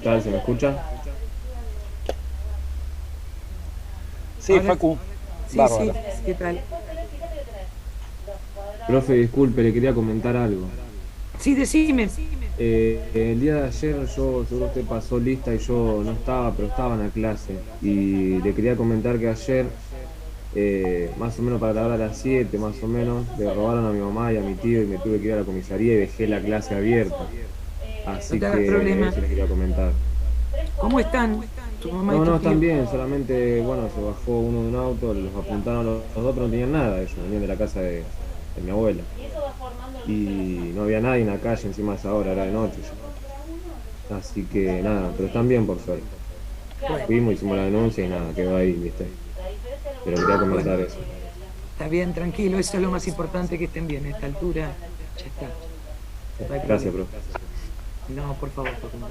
tal? ¿Se me escucha? Sí, Ahora, Facu, sí, sí, bárbaro. ¿qué tal? Profe, disculpe, le quería comentar algo. Sí, decime. El día de ayer seguro usted pasó lista y yo no estaba, pero estaba en la clase. Y le quería comentar que ayer, más o menos para la hora de las 7, más o menos, le robaron a mi mamá y a mi tío y me tuve que ir a la comisaría y dejé la clase abierta. No Así te hagas que problema. eso le quería comentar. ¿Cómo están tu mamá y No, tu no, están tío? bien, solamente, bueno, se bajó uno de un auto, los apuntaron los dos, pero no tenían nada, ellos venían de la casa de mi abuela. Y no había nadie en la calle encima de esa hora, era de noche ya. Así que nada, pero están bien por suerte. Bueno, Fuimos, hicimos la denuncia y nada, quedó ahí, ¿viste? Pero quería bueno, comentar eso. está bien, tranquilo, eso es lo más importante, que estén bien. A esta altura ya está, no hay Gracias, problema. bro. No, por favor, Facundo.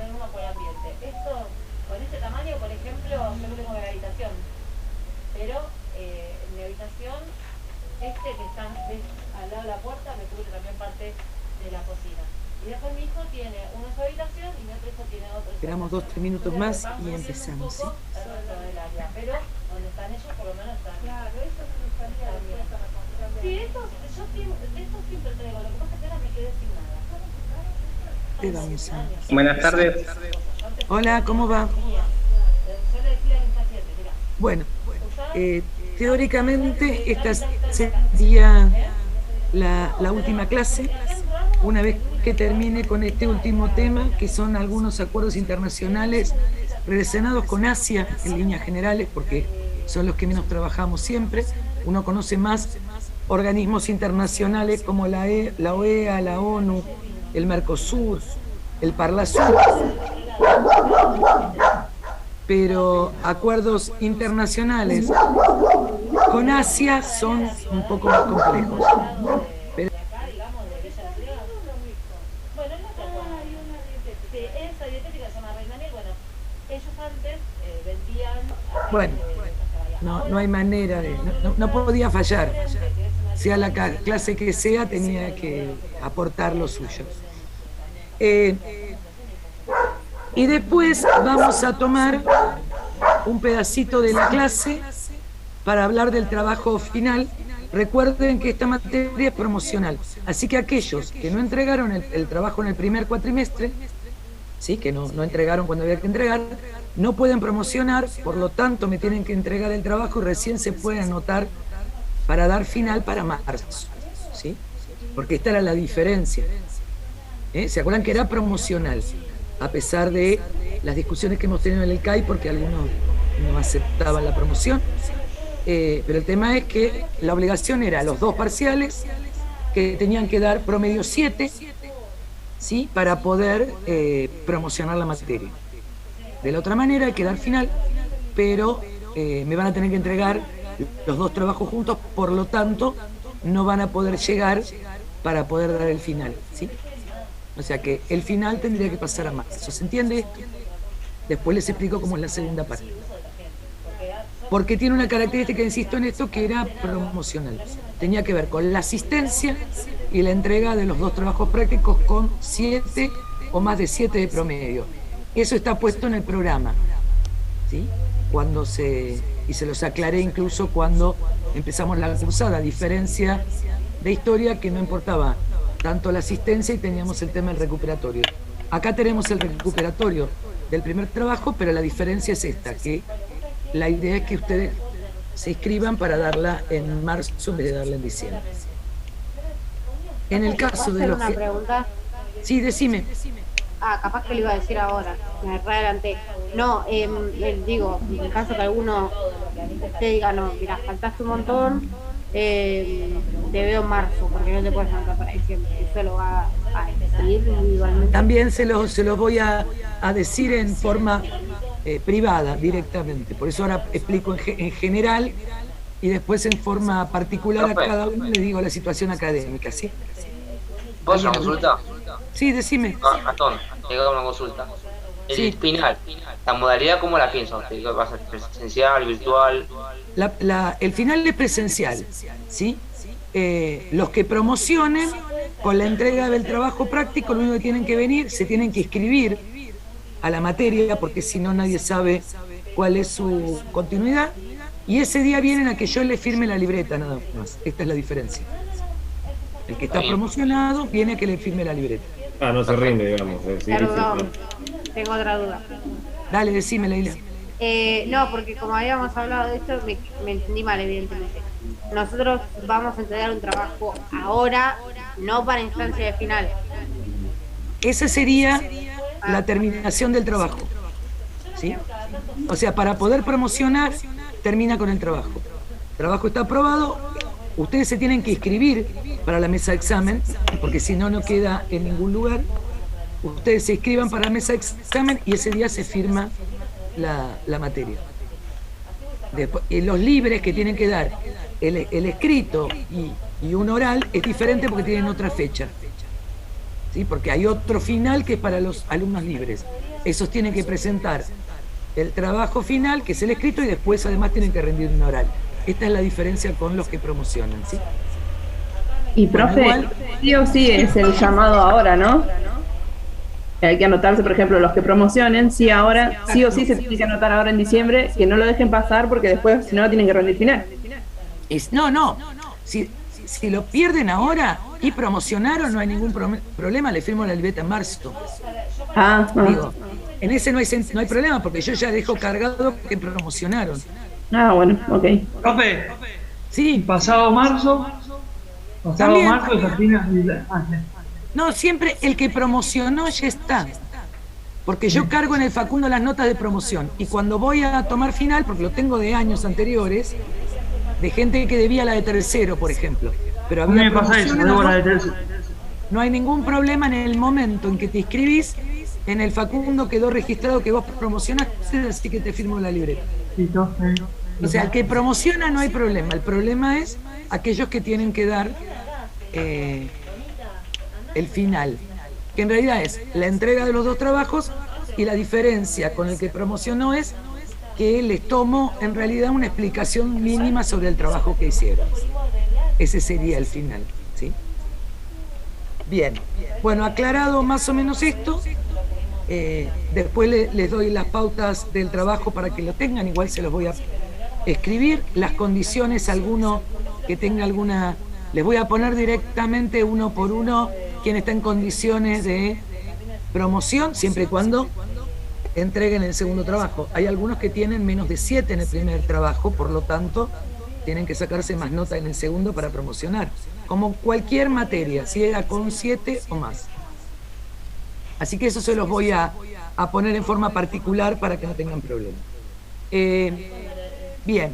Esperamos 2, 3 minutos más y empezamos, ¿sí? Te vamos a... Buenas tardes. Hola, ¿cómo va? Bueno, teóricamente esta sería la última clase, una vez que termine con este último tema, que son algunos acuerdos internacionales relacionados con Asia en líneas generales, porque son los que menos trabajamos siempre. Uno conoce más organismos internacionales como la OEA, la ONU, el Mercosur, el Parlasur, pero acuerdos internacionales con Asia son un poco más complejos. Pero, bueno, no hay manera de, no podía fallar. Sea la clase que sea, tenía que aportar lo suyo. Y después vamos a tomar un pedacito de la clase para hablar del trabajo final. Recuerden que esta materia es promocional, así que aquellos que no entregaron el trabajo en el primer cuatrimestre, ¿sí? Que no entregaron cuando había que entregar, no pueden promocionar, por lo tanto me tienen que entregar el trabajo y recién se pueden anotar para dar final para marzo, ¿sí? Porque esta era la diferencia. ¿Se acuerdan que era promocional? A pesar de las discusiones que hemos tenido en el CAI, porque algunos no aceptaban la promoción. Pero el tema es que la obligación era los 2 parciales, que tenían que dar promedio 7, ¿sí? Para poder promocionar la materia. De la otra manera hay que dar final, pero me van a tener que entregar los 2 trabajos juntos, por lo tanto no van a poder llegar para poder dar el final, ¿sí? O sea que el final tendría que pasar a marzo. ¿Se entiende esto? Después les explico cómo es la segunda parte. Porque tiene una característica, insisto en esto, que era promocional. Tenía que ver con la asistencia y la entrega de los 2 trabajos prácticos con 7 o más de 7 de promedio. Eso está puesto en el programa, ¿sí? Y se los aclaré incluso cuando empezamos la cursada, a diferencia de historia, que no importaba tanto la asistencia y teníamos el tema del recuperatorio. Acá tenemos el recuperatorio del primer trabajo, pero la diferencia es esta, que la idea es que ustedes se inscriban para darla en marzo en vez de darla en diciembre. En el caso de ¿Puedo los hacer que... una pregunta? Sí, decime. Capaz que lo iba a decir ahora, me adelanté. No, digo, en el caso que alguno te diga, no, mira, faltaste un montón, te veo en marzo, porque no te puedes anotar para diciembre. Eso lo va a decir igualmente. También se los voy a decir en forma privada directamente. Por eso ahora explico en general y después en forma particular a Profe, cada uno le digo la situación académica, ¿sí? ¿vos una ¿Alguien habló? consulta? Sí, decime. Gastón, te hago una consulta. El Sí. final, la modalidad, ¿cómo la piensa usted? ¿Va a ser presencial, virtual? El final es presencial, ¿sí? Los que promocionen con la entrega del trabajo práctico, lo único que tienen que venir, se tienen que inscribir a la materia, porque si no nadie sabe cuál es su continuidad, y ese día vienen a que yo le firme la libreta nada más. Esta es la diferencia. El que está promocionado viene a que le firme la libreta. Ah, no se rinde, digamos. Sí, Perdón, tengo otra duda. Dale, decime, Leila. No, porque como habíamos hablado de esto, me entendí mal, evidentemente. Nosotros vamos a entregar un trabajo ahora, no para instancia de final. Esa sería la terminación del trabajo, ¿sí? O sea, para poder promocionar, termina con el trabajo. El trabajo está aprobado, ustedes se tienen que inscribir para la mesa de examen, porque si no, no queda en ningún lugar. Ustedes se inscriban para la mesa de examen y ese día se firma la materia. Después, los libres que tienen que dar el escrito y un oral es diferente porque tienen otra fecha, ¿sí? Porque hay otro final que es para los alumnos libres. Esos tienen que presentar el trabajo final, que es el escrito, y después además tienen que rendir un oral. Esta es la diferencia con los que promocionan, ¿sí? Y profe, igual, sí o sí es el llamado ahora, ¿no? Hay que anotarse, por ejemplo, los que promocionen, sí ahora, sí o sí se tiene que anotar ahora en diciembre, que no lo dejen pasar porque después, si no, tienen que rendir final. No. Si lo pierden ahora y promocionaron, no hay ningún problema, le firmo la libreta en marzo. Digo, en ese no hay problema porque yo ya dejo cargado que promocionaron. Bueno, ok. Profe, sí. Pasado marzo es a fines. No, siempre el que promocionó ya está. Porque yo cargo en el Facundo las notas de promoción. Y cuando voy a tomar final, porque lo tengo de años anteriores, de gente que debía la de tercero, por ejemplo. Pero había me pasa eso, debo la de tercero. No hay ningún problema en el momento en que te inscribís. En el Facundo quedó registrado que vos promocionaste, así que te firmo la libreta. O sea, el que promociona no hay problema. El problema es aquellos que tienen que dar el final, que en realidad es la entrega de los dos trabajos, y la diferencia con el que promocionó es que les tomo en realidad una explicación mínima sobre el trabajo que hicieron. Ese sería el final, ¿sí? Bien, bueno, aclarado más o menos esto, después les doy las pautas del trabajo para que lo tengan, igual se los voy a escribir, las condiciones, alguno que tenga alguna, les voy a poner directamente uno por uno quién está en condiciones de promoción, siempre y cuando entreguen el segundo trabajo. Hay algunos que tienen menos de 7 en el primer trabajo, por lo tanto, tienen que sacarse más nota en el segundo para promocionar, como cualquier materia, si era con 7 o más. Así que eso se los voy a poner en forma particular para que no tengan problema. Bien,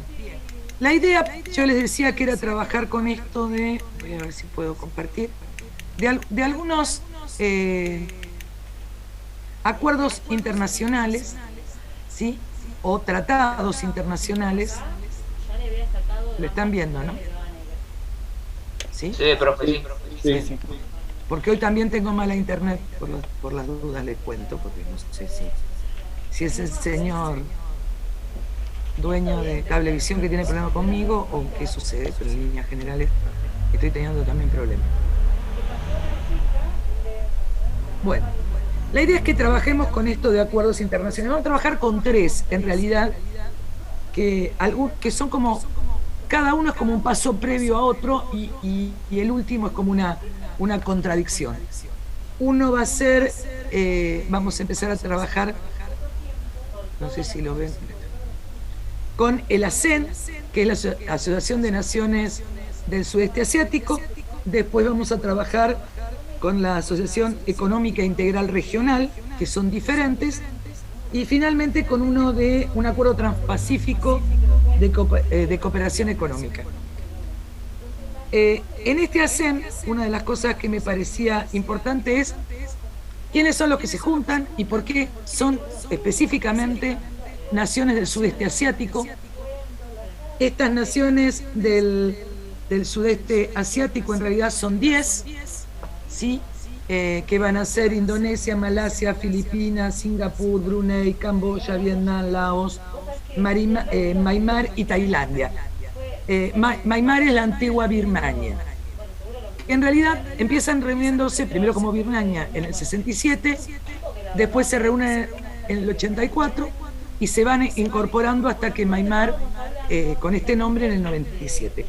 la idea, yo les decía que era trabajar con esto de, voy a ver si puedo compartir, de algunos acuerdos internacionales, ¿sí? O tratados internacionales. Lo están viendo, ¿no? ¿Sí? Sí, profe, sí. Porque hoy también tengo mala internet, por las dudas les cuento, porque no sé si es el señor dueño de Cablevisión que tiene problema conmigo o qué sucede, pero en líneas generales estoy teniendo también problemas. Bueno, la idea es que trabajemos con esto de acuerdos internacionales. Vamos a trabajar con 3, en realidad, que son como, cada uno es como un paso previo a otro y el último es como una contradicción. Uno va a ser, vamos a empezar a trabajar, no sé si lo ven, con el ASEAN, que es la Asociación de Naciones del Sudeste Asiático. Después vamos a trabajar con la Asociación Económica Integral Regional, que son diferentes, y finalmente con un acuerdo transpacífico de cooperación económica. En este ASEAN, una de las cosas que me parecía importante es quiénes son los que se juntan y por qué son específicamente naciones del sudeste asiático. Estas naciones del sudeste asiático en realidad son 10, ¿sí? Que van a ser Indonesia, Malasia, Filipinas, Singapur, Brunei, Camboya, Vietnam, Laos, Myanmar y Tailandia. Myanmar es la antigua Birmania. En realidad empiezan reuniéndose primero como Birmania en el 67, después se reúnen en el 84 y se van incorporando hasta que Maimar, con este nombre, en el 97.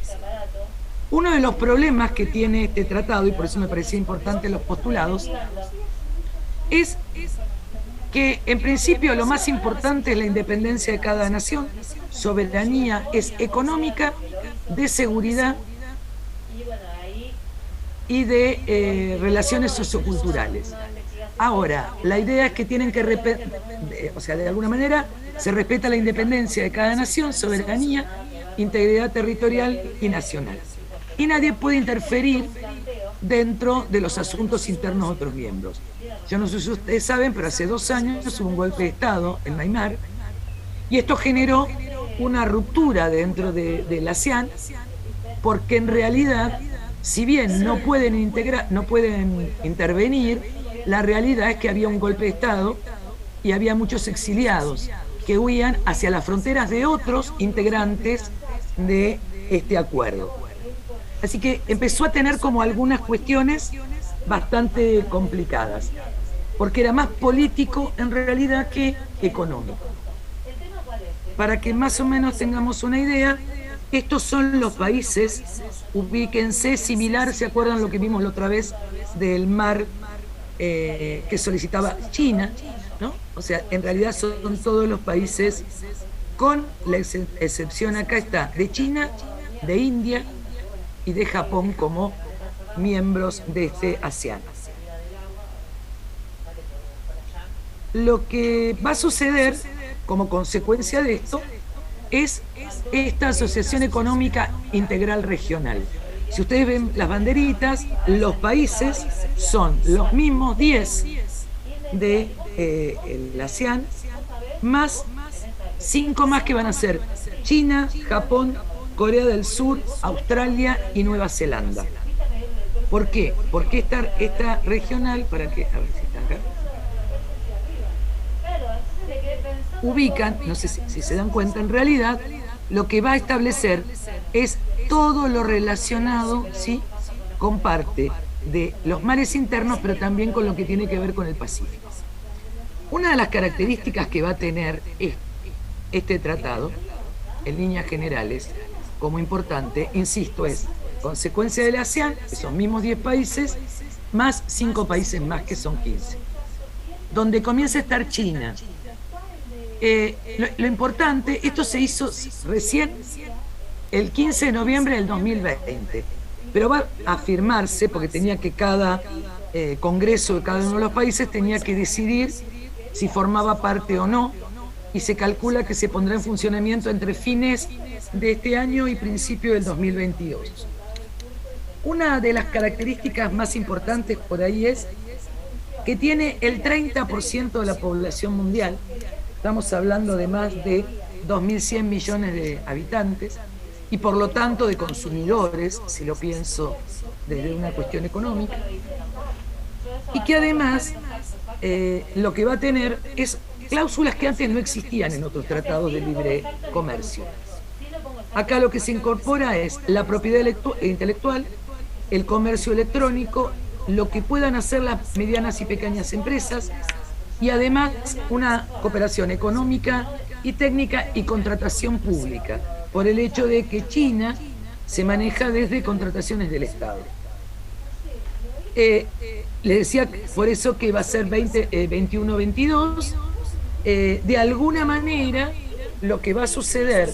Uno de los problemas que tiene este tratado, y por eso me parecía importante los postulados, es que en principio lo más importante es la independencia de cada nación, soberanía es económica, de seguridad y de relaciones socioculturales. Ahora, la idea es que tienen que, o sea, de alguna manera se respeta la independencia de cada nación, soberanía, integridad territorial y nacional. Y nadie puede interferir dentro de los asuntos internos de otros miembros. Yo no sé si ustedes saben, pero hace 2 años hubo un golpe de Estado en Maimar, y esto generó una ruptura dentro de la ASEAN, porque en realidad, si bien no pueden intervenir, la realidad es que había un golpe de Estado y había muchos exiliados que huían hacia las fronteras de otros integrantes de este acuerdo. Así que empezó a tener como algunas cuestiones bastante complicadas, porque era más político en realidad que económico. Para que más o menos tengamos una idea, estos son los países, ubíquense, similar, ¿se acuerdan lo que vimos la otra vez del mar que solicitaba China? ¿No? O sea, en realidad son todos los países, con la excepción acá está de China, de India y de Japón como miembros de este ASEAN. Lo que va a suceder como consecuencia de esto es esta Asociación Económica Integral Regional. Si ustedes ven las banderitas, los países son los mismos 10 de el ASEAN, más 5 más que van a ser China, Japón, Corea del Sur, Australia y Nueva Zelanda. ¿Por qué? Porque esta regional, para que, a ver si está acá, ubican, no sé si se dan cuenta, en realidad lo que va a establecer es todo lo relacionado, ¿sí?, con parte de los mares internos, pero también con lo que tiene que ver con el Pacífico. Una de las características que va a tener este tratado, en líneas generales, como importante, insisto, es consecuencia de la ASEAN, esos mismos 10 países, más 5 países más, que son 15. Donde comienza a estar China. Lo importante, esto se hizo recién el 15 de noviembre del 2020, pero va a firmarse porque tenía que cada congreso de cada uno de los países tenía que decidir si formaba parte o no, y se calcula que se pondrá en funcionamiento entre fines de este año y principio del 2022. Una de las características más importantes por ahí es que tiene el 30% de la población mundial. Estamos hablando de más de 2.100 millones de habitantes y por lo tanto de consumidores, si lo pienso desde una cuestión económica, y que además lo que va a tener es cláusulas que antes no existían en otros tratados de libre comercio. Acá lo que se incorpora es la propiedad intelectual, el comercio electrónico, lo que puedan hacer las medianas y pequeñas empresas, y además una cooperación económica y técnica y contratación pública, por el hecho de que China se maneja desde contrataciones del Estado. Les decía por eso que va a ser 21-22. De alguna manera, lo que va a suceder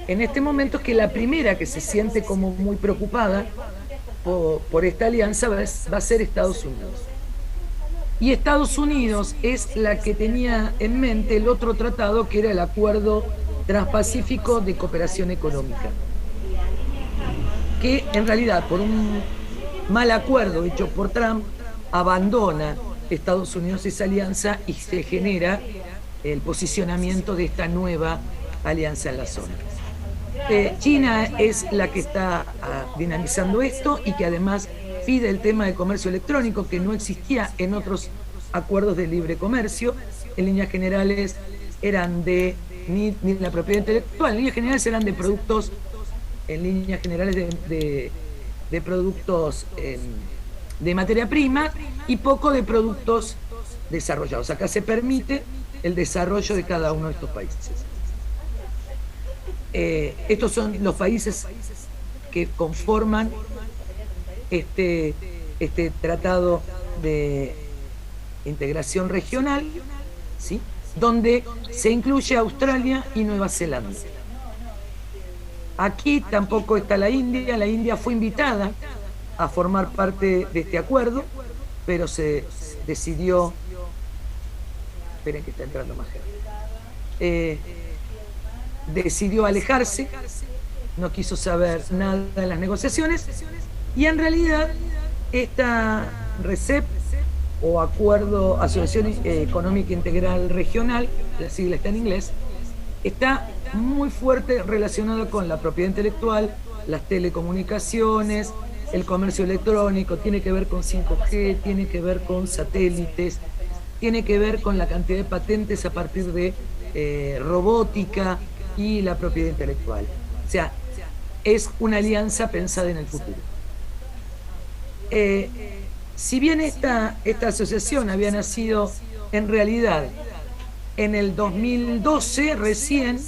en este momento es que la primera que se siente como muy preocupada por esta alianza va a ser Estados Unidos. Y Estados Unidos es la que tenía en mente el otro tratado, que era el Acuerdo Transpacífico de Cooperación Económica, que en realidad, por un mal acuerdo hecho por Trump, abandona Estados Unidos esa alianza y se genera el posicionamiento de esta nueva alianza en la zona. China es la que está dinamizando esto y que además pide el tema de comercio electrónico, que no existía en otros acuerdos de libre comercio. En líneas generales eran ni la propiedad intelectual, en líneas generales eran de productos, en líneas generales de productos de materia prima, y poco de productos desarrollados. Acá se permite el desarrollo de cada uno de estos países. Estos son los países que conforman este tratado de integración regional, ¿sí?, donde se incluye Australia y Nueva Zelanda. Aquí tampoco está la India. La India fue invitada a formar parte de este acuerdo, pero se decidió... Esperen que está entrando más gente. Decidió alejarse, no quiso saber nada de las negociaciones, y en realidad esta RCEP, o Acuerdo Asociación Económica Integral Regional, la sigla está en inglés, está muy fuerte relacionado con la propiedad intelectual, las telecomunicaciones, el comercio electrónico, tiene que ver con 5G, tiene que ver con satélites, tiene que ver con la cantidad de patentes a partir de robótica y la propiedad intelectual. O sea, es una alianza pensada en el futuro. Si bien esta asociación había nacido en realidad en el 2012, recién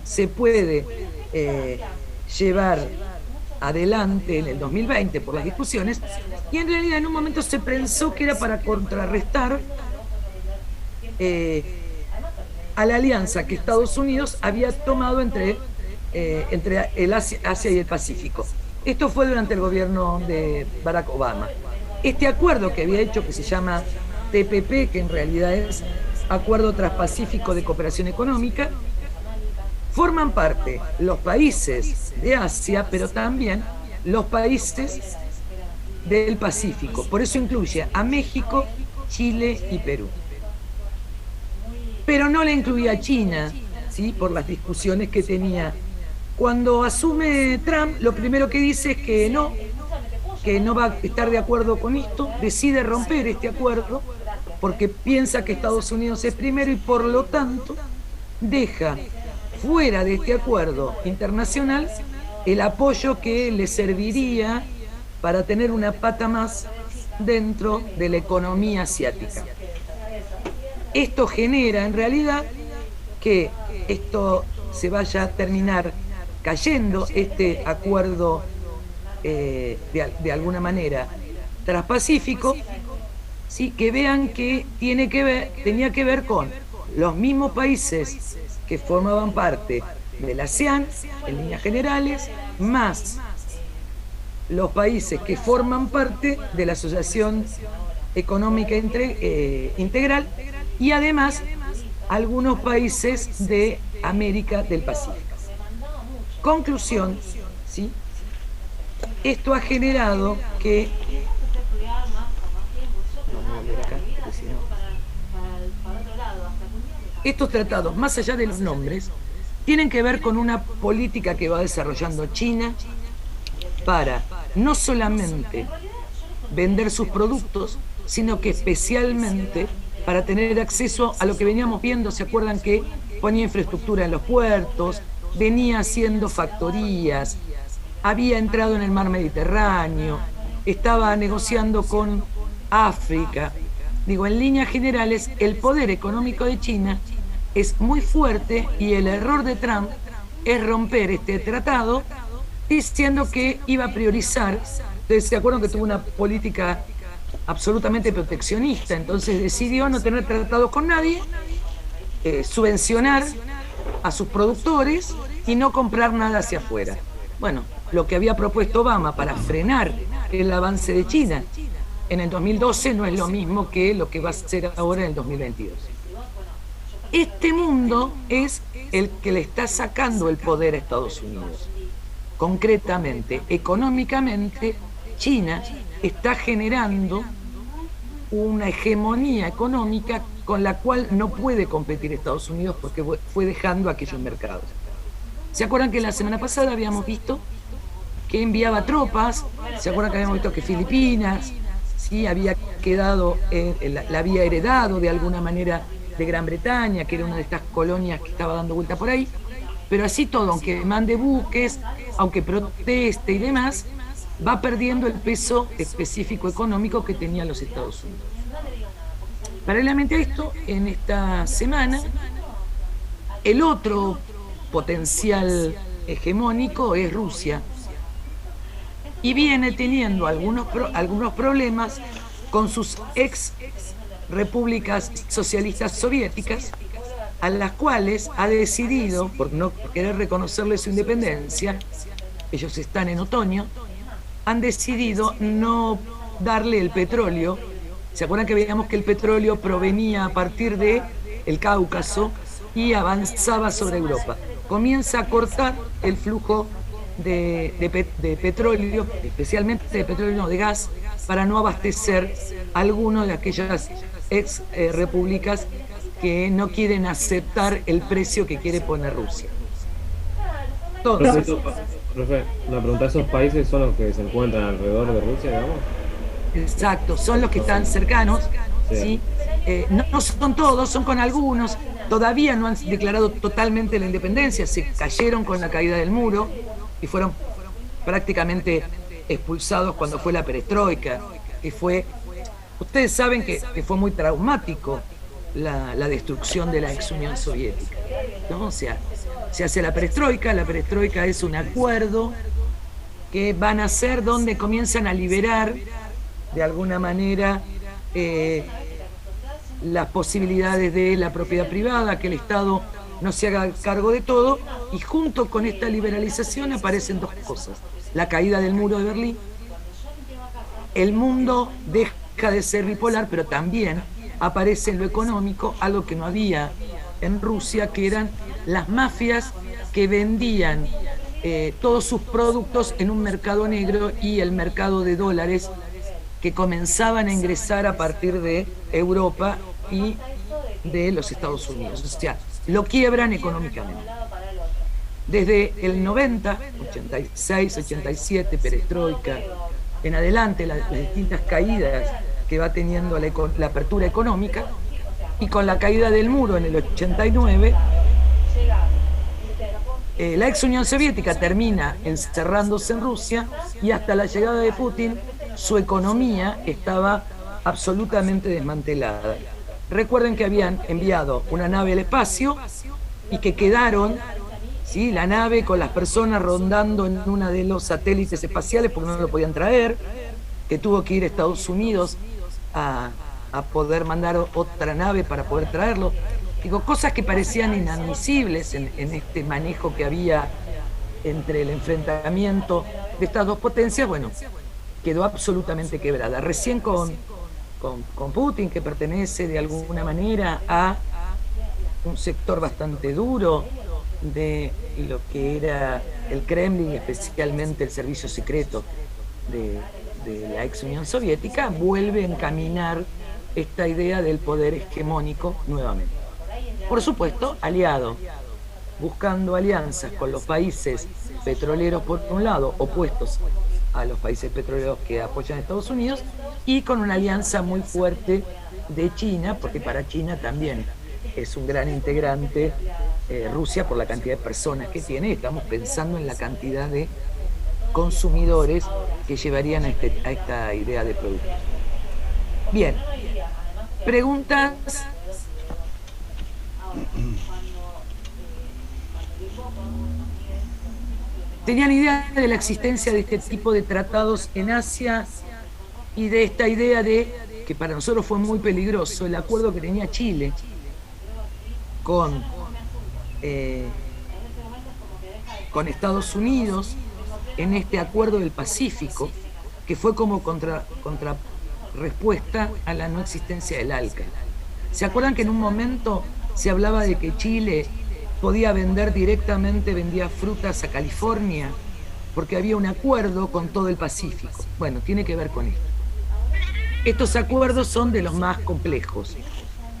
se puede llevar adelante en el 2020 por las discusiones, y en realidad en un momento se pensó que era para contrarrestar a la alianza que Estados Unidos había tomado entre el Asia y el Pacífico. Esto fue durante el gobierno de Barack Obama. Este acuerdo que había hecho, que se llama TPP, que en realidad es Acuerdo Transpacífico de Cooperación Económica, forman parte los países de Asia, pero también los países del Pacífico. Por eso incluye a México, Chile y Perú. Pero no le incluía a China, ¿sí?, por las discusiones que tenía. Cuando asume Trump, lo primero que dice es que no va a estar de acuerdo con esto, decide romper este acuerdo porque piensa que Estados Unidos es primero y por lo tanto deja fuera de este acuerdo internacional el apoyo que le serviría para tener una pata más dentro de la economía asiática. Esto genera en realidad que esto se vaya a terminar cayendo, este acuerdo de alguna manera transpacífico, ¿sí?, que vean que tenía que ver con los mismos países que formaban parte del ASEAN, en líneas generales, más los países que forman parte de la Asociación Económica Integral, y además algunos países de América del Pacífico. Conclusión, ¿sí?, esto ha generado que... Estos tratados, más allá de los nombres, tienen que ver con una política que va desarrollando China para no solamente vender sus productos, sino que especialmente para tener acceso a lo que veníamos viendo. ¿Se acuerdan que ponía infraestructura en los puertos, venía haciendo factorías, había entrado en el mar Mediterráneo, estaba negociando con África? Digo, en líneas generales, el poder económico de China es muy fuerte, y el error de Trump es romper este tratado diciendo que iba a priorizar. Ustedes se acuerdan que tuvo una política absolutamente proteccionista, entonces decidió no tener tratados con nadie, subvencionar a sus productores y no comprar nada hacia afuera. Bueno, lo que había propuesto Obama para frenar el avance de China en el 2012 no es lo mismo que lo que va a ser ahora en el 2022. Este mundo es el que le está sacando el poder a Estados Unidos. Concretamente, económicamente, China está generando una hegemonía económica con la cual no puede competir Estados Unidos, porque fue dejando aquellos mercados. ¿Se acuerdan que la semana pasada habíamos visto que enviaba tropas? ¿Se acuerdan que habíamos visto que Filipinas, sí, había quedado, la había heredado de alguna manera de Gran Bretaña, que era una de estas colonias que estaba dando vuelta por ahí? Pero así todo, aunque mande buques, aunque proteste y demás, va perdiendo el peso específico económico que tenían los Estados Unidos. Paralelamente a esto, en esta semana, el otro potencial hegemónico es Rusia, y viene teniendo algunos problemas con sus ex repúblicas socialistas soviéticas, a las cuales ha decidido, por no querer reconocerle su independencia, ellos están en otoño, han decidido no darle el petróleo. ¿Se acuerdan que veíamos que el petróleo provenía a partir de el Cáucaso y avanzaba sobre Europa? Comienza a cortar el flujo de petróleo, especialmente de petróleo, no, de gas, para no abastecer alguno de aquellas ex repúblicas que no quieren aceptar el precio que quiere poner Rusia. Entonces, Profe, una pregunta, ¿esos países son los que se encuentran alrededor de Rusia, digamos? exacto, son los que están cercanos, ¿sí? No son todos, son con algunos, todavía no han declarado totalmente la independencia, se cayeron con la caída del muro y fueron prácticamente expulsados cuando fue la perestroika, que fue, ustedes saben que fue muy traumático la destrucción de la ex Unión Soviética, ¿no? O sea, se hace la perestroika es un acuerdo que van a hacer donde comienzan a liberar de alguna manera las posibilidades de la propiedad privada, que el Estado no se haga cargo de todo, y junto con esta liberalización aparecen dos cosas: la caída del muro de Berlín, el mundo deja de ser bipolar, pero también aparece en lo económico algo que no había en Rusia, que eran las mafias que vendían todos sus productos en un mercado negro y el mercado de dólares que comenzaban a ingresar a partir de Europa y de los Estados Unidos. O sea, lo quiebran económicamente. Desde el 90, 86, 87, perestroika, en adelante, las distintas caídas que va teniendo la apertura económica, y con la caída del muro en el 89, la ex Unión Soviética termina encerrándose en Rusia, y hasta la llegada de Putin su economía estaba absolutamente desmantelada. Recuerden que habían enviado una nave al espacio y que quedaron, ¿sí?, la nave con las personas rondando en uno de los satélites espaciales porque no lo podían traer, que tuvo que ir a Estados Unidos a poder mandar otra nave para poder traerlo. Digo, cosas que parecían inadmisibles en este manejo que había entre el enfrentamiento de estas dos potencias. Bueno, quedó absolutamente quebrada. Recién con Putin, que pertenece de alguna manera a un sector bastante duro de lo que era el Kremlin, especialmente el servicio secreto de la ex Unión Soviética, vuelve a encaminar esta idea del poder hegemónico nuevamente. Por supuesto, aliado, buscando alianzas con los países petroleros por un lado, opuestos a los países petroleros que apoyan a Estados Unidos, y con una alianza muy fuerte de China, porque para China también es un gran integrante Rusia por la cantidad de personas que tiene. Estamos pensando en la cantidad de consumidores que llevarían a esta idea de producto. Bien, preguntas. ¿Tenían idea de la existencia de este tipo de tratados en Asia y de esta idea de que para nosotros fue muy peligroso el acuerdo que tenía Chile con Estados Unidos en este acuerdo del Pacífico, que fue como respuesta a la no existencia del ALCA? ¿Se acuerdan que en un momento se hablaba de que Chile podía vender directamente, vendía frutas a California, porque había un acuerdo con todo el Pacífico? Bueno, tiene que ver con esto. Estos acuerdos son de los más complejos.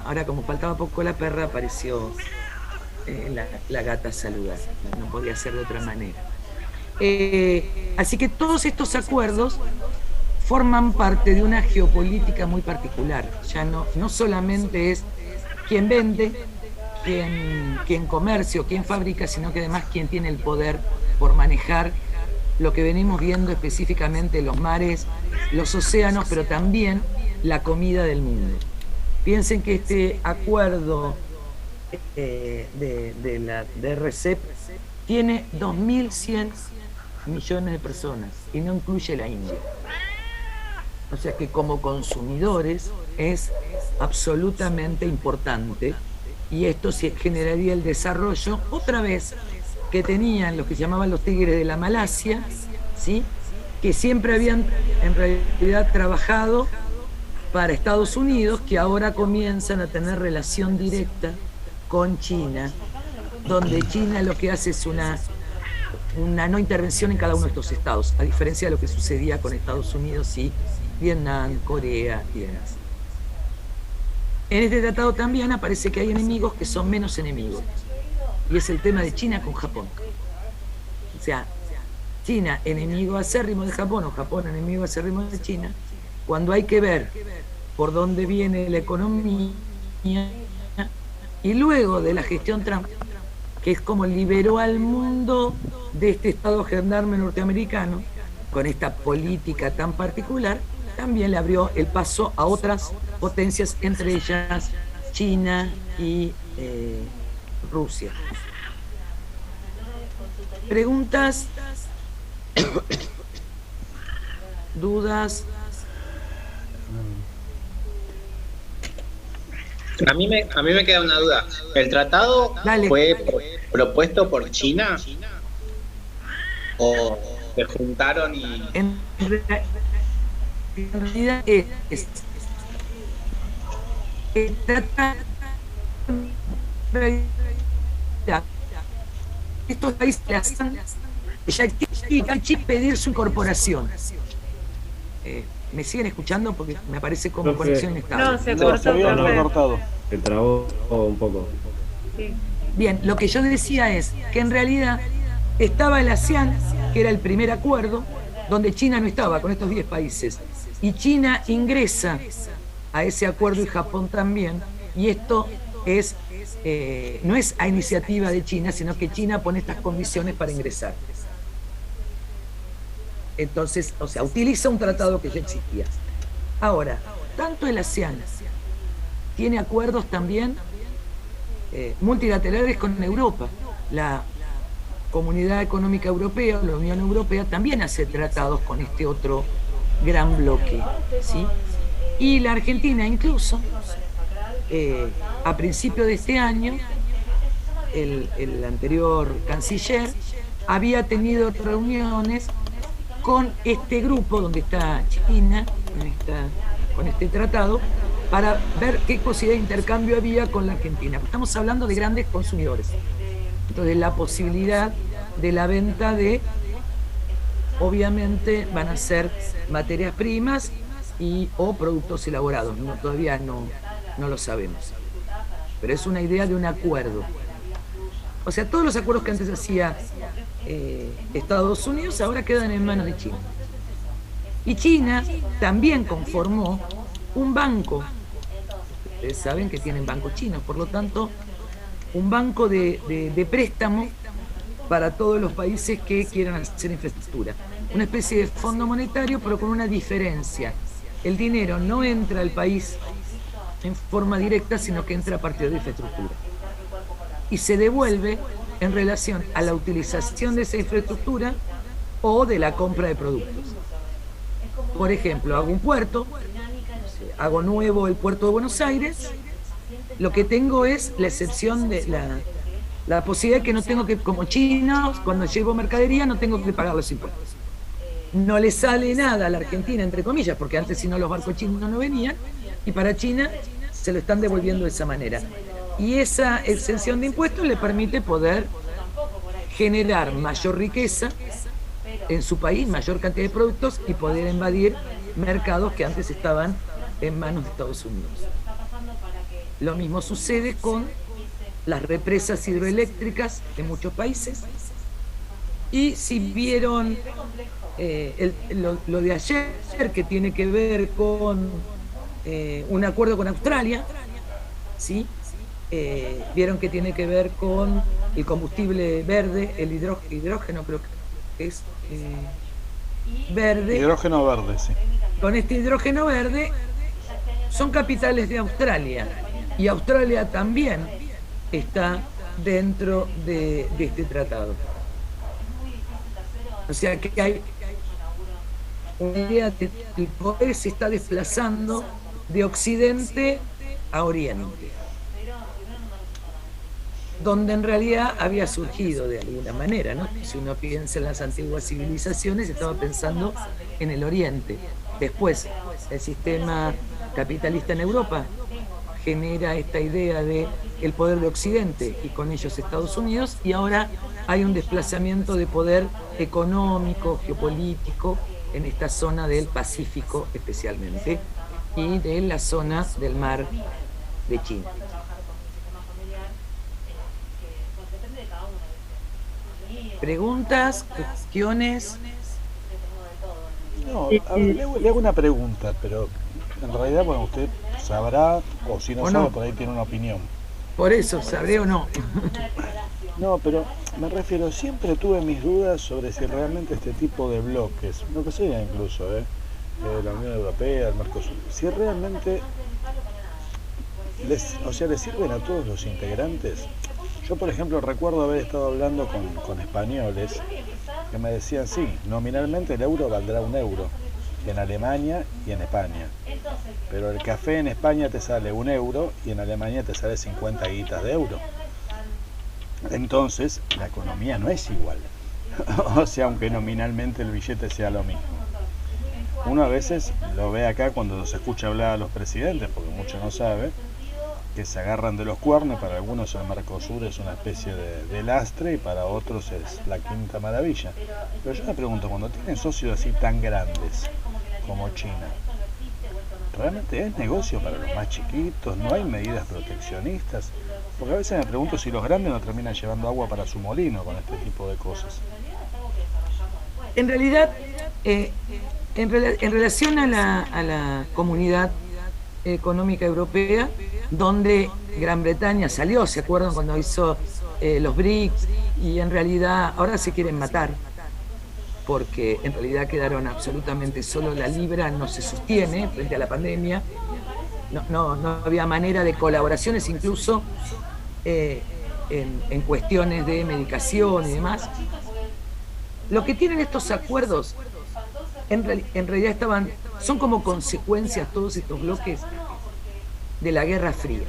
Ahora, como faltaba poco la perra, apareció la gata a saludar. No podía ser de otra manera. Así que todos estos acuerdos forman parte de una geopolítica muy particular. Ya no solamente es quién vende, quién comercia, quién fabrica, sino que además quién tiene el poder por manejar lo que venimos viendo específicamente: los mares, los océanos, pero también la comida del mundo. Piensen que este acuerdo de RCEP tiene 2.100 millones de personas y no incluye la India. O sea que como consumidores es absolutamente importante, y esto sí generaría el desarrollo, otra vez, que tenían los que se llamaban los tigres de la Malasia, ¿sí? Que siempre habían en realidad trabajado para Estados Unidos, que ahora comienzan a tener relación directa con China, donde China lo que hace es una no intervención en cada uno de estos estados, a diferencia de lo que sucedía con Estados Unidos y Vietnam, Corea y demás. En este tratado también aparece que hay enemigos que son menos enemigos, y es el tema de China con Japón. O sea, China enemigo acérrimo de Japón, o Japón enemigo acérrimo de China, cuando hay que ver por dónde viene la economía, y luego de la gestión Trump, que es como liberó al mundo de este estado gendarme norteamericano, con esta política tan particular, también le abrió el paso a otras potencias, entre ellas China y Rusia. ¿Preguntas? ¿Dudas? A mí me queda una duda. ¿El tratado fue propuesto por China? ¿O se juntaron y...? En realidad estos países ya exige pedir su incorporación. ¿Me siguen escuchando? Porque me aparece como No, conexión inestable. No, se cortó. cortado. Se trabó un poco. Sí. Bien, lo que yo decía es que en realidad estaba el ASEAN, que era el primer acuerdo, donde China no estaba, con estos 10 países. Y China ingresa a ese acuerdo y Japón también, y esto es no es a iniciativa de China, sino que China pone estas condiciones para ingresar. Entonces, o sea, utiliza un tratado que ya existía. Ahora, tanto el ASEAN tiene acuerdos también multilaterales con Europa. La Comunidad Económica Europea, la Unión Europea, también hace tratados con este otro gran bloque, ¿sí? Y la Argentina incluso, a principio de este año, el anterior canciller había tenido reuniones con este grupo donde está China, con este tratado, para ver qué posibilidad de intercambio había con la Argentina. Estamos hablando de grandes consumidores. Entonces, la posibilidad de la venta de, obviamente, van a ser materias primas o productos elaborados. Todavía no lo sabemos. Pero es una idea de un acuerdo. O sea, todos los acuerdos que antes hacía Estados Unidos ahora quedan en manos de China. Y China también conformó un banco. Ustedes saben que tienen bancos chinos, por lo tanto, un banco de préstamo para todos los países que quieran hacer infraestructura. Una especie de fondo monetario, pero con una diferencia. El dinero no entra al país en forma directa, sino que entra a partir de infraestructura. Y se devuelve en relación a la utilización de esa infraestructura o de la compra de productos. Por ejemplo, hago un puerto, hago nuevo el puerto de Buenos Aires, lo que tengo es la excepción de la posibilidad que no tengo que, como chinos, cuando llevo mercadería no tengo que pagar los impuestos. No le sale nada a la Argentina, entre comillas, porque antes si no los barcos chinos no venían, y para China se lo están devolviendo de esa manera. Y esa exención de impuestos le permite poder generar mayor riqueza en su país, mayor cantidad de productos, y poder invadir mercados que antes estaban en manos de Estados Unidos. Lo mismo sucede con las represas hidroeléctricas de muchos países. Y si vieron lo de ayer, que tiene que ver con un acuerdo con Australia, ¿sí? Vieron que tiene que ver con el combustible verde, el hidrógeno creo que es verde. Hidrógeno verde, sí. Con este hidrógeno verde son capitales de Australia, y Australia también está dentro de este tratado. O sea que hay una idea de que el poder se está desplazando de Occidente a Oriente, donde en realidad había surgido de alguna manera, ¿no? Si uno piensa en las antiguas civilizaciones, estaba pensando en el Oriente. Después, el sistema capitalista en Europa genera esta idea de el poder de Occidente y con ellos Estados Unidos, y ahora hay un desplazamiento de poder económico, geopolítico, en esta zona del Pacífico especialmente, y de la zona del mar de China. ¿Preguntas? ¿Cuestiones? No, a ver, le hago una pregunta, pero en realidad, bueno, usted sabrá, o si no sabe, por ahí tiene una opinión. Por eso, ¿sabré o no? No, pero me refiero, siempre tuve mis dudas sobre si realmente este tipo de bloques, lo que sea incluso, la Unión Europea, el Mercosur, si realmente les sirven a todos los integrantes. Yo, por ejemplo, recuerdo haber estado hablando con españoles que me decían, sí, nominalmente el euro valdrá €1 en Alemania y en España, pero el café en España te sale €1 y en Alemania te sale 50 guitas de euro. Entonces, la economía no es igual. O sea, aunque nominalmente el billete sea lo mismo. Uno a veces lo ve acá cuando se escucha hablar a los presidentes, porque mucho no sabe, que se agarran de los cuernos. Para algunos el Mercosur es una especie de lastre y para otros es la quinta maravilla. Pero yo me pregunto, cuando tienen socios así tan grandes como China, ¿realmente es negocio para los más chiquitos? ¿No hay medidas proteccionistas? Porque a veces me pregunto si los grandes no terminan llevando agua para su molino con este tipo de cosas. En realidad, en relación a la comunidad económica europea, donde Gran Bretaña salió, ¿se acuerdan cuando hizo los BRICS? Y en realidad ahora se quieren matar, porque en realidad quedaron absolutamente solos. La libra no se sostiene frente a la pandemia, no había manera de colaboraciones, incluso en cuestiones de medicación y demás. Lo que tienen estos acuerdos en realidad son como consecuencias, todos estos bloques, de la Guerra Fría.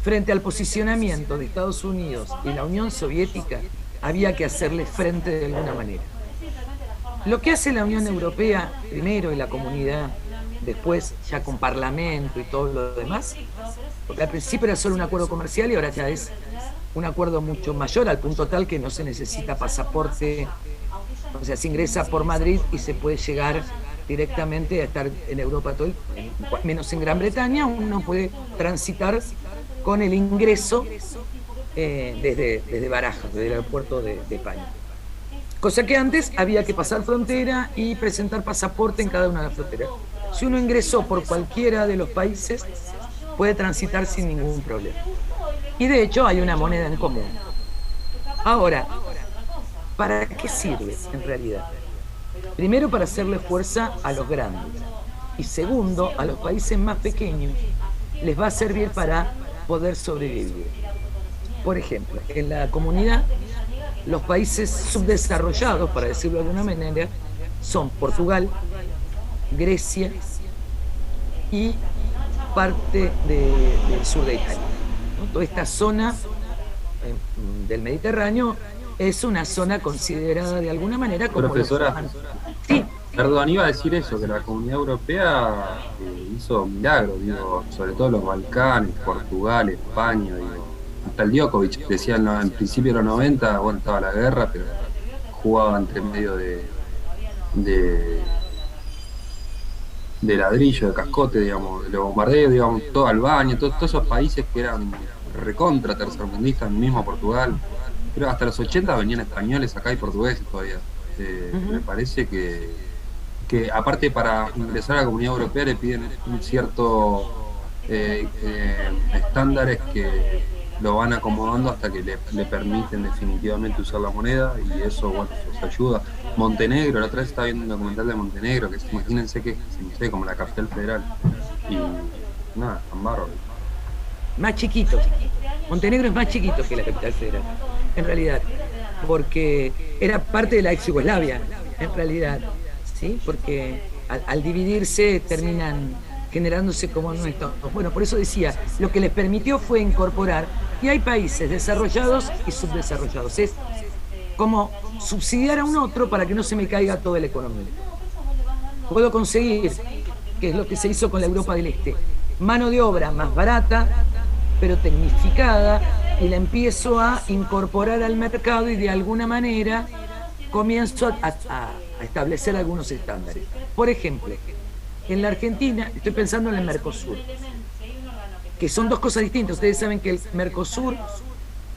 Frente al posicionamiento de Estados Unidos y la Unión Soviética, había que hacerle frente de alguna manera. Lo que hace la Unión Europea, primero, y la comunidad, después ya con parlamento y todo lo demás, porque al principio era solo un acuerdo comercial y ahora ya es un acuerdo mucho mayor, al punto tal que no se necesita pasaporte. O sea, se ingresa por Madrid y se puede llegar directamente a estar en Europa, menos en Gran Bretaña. Uno puede transitar con el ingreso desde Barajas, desde el aeropuerto de España. Cosa que antes había que pasar frontera y presentar pasaporte en cada una de las fronteras. Si uno ingresó por cualquiera de los países, puede transitar sin ningún problema. Y de hecho hay una moneda en común. Ahora, ¿para qué sirve en realidad? Primero, para hacerle fuerza a los grandes. Y segundo, a los países más pequeños les va a servir para poder sobrevivir. Por ejemplo, en la comunidad, los países subdesarrollados, para decirlo de alguna manera, son Portugal, Grecia y parte del sur de Italia, ¿no? Toda esta zona del Mediterráneo es una zona considerada de alguna manera como... Profesora, sí. Perdón, iba a decir eso, que la Comunidad Europea hizo milagros, digo, sobre todo los Balcanes, Portugal, España, digo, hasta el Djokovic, decían en principio de los 90, bueno, estaba la guerra, pero jugaba entre medio de ladrillo, de cascote, digamos, de los bombardeos, digamos, toda Albania, todos esos países que eran recontra tercermundistas, mismo Portugal, pero hasta los 80 venían españoles acá y portugueses todavía. Me parece que aparte para ingresar a la Comunidad Europea le piden un cierto estándares que lo van acomodando hasta que le permiten definitivamente usar la moneda, y eso, bueno, eso ayuda. Montenegro, la otra vez estaba viendo un documental de Montenegro, que imagínense que es, no sé, como la capital federal. y nada, tan bárbaro. Más chiquito. Montenegro es más chiquito que la capital federal, en realidad, porque era parte de la ex Yugoslavia, en realidad, ¿sí? Porque al dividirse terminan generándose como nuestro. Bueno, por eso decía, lo que les permitió fue incorporar, y hay países desarrollados y subdesarrollados, es como subsidiar a un otro para que no se me caiga toda la economía. Puedo conseguir, que es lo que se hizo con la Europa del Este, mano de obra más barata, pero tecnificada, y la empiezo a incorporar al mercado y de alguna manera comienzo a establecer algunos estándares. Por ejemplo, en la Argentina, estoy pensando en el Mercosur, que son dos cosas distintas. Ustedes saben que el Mercosur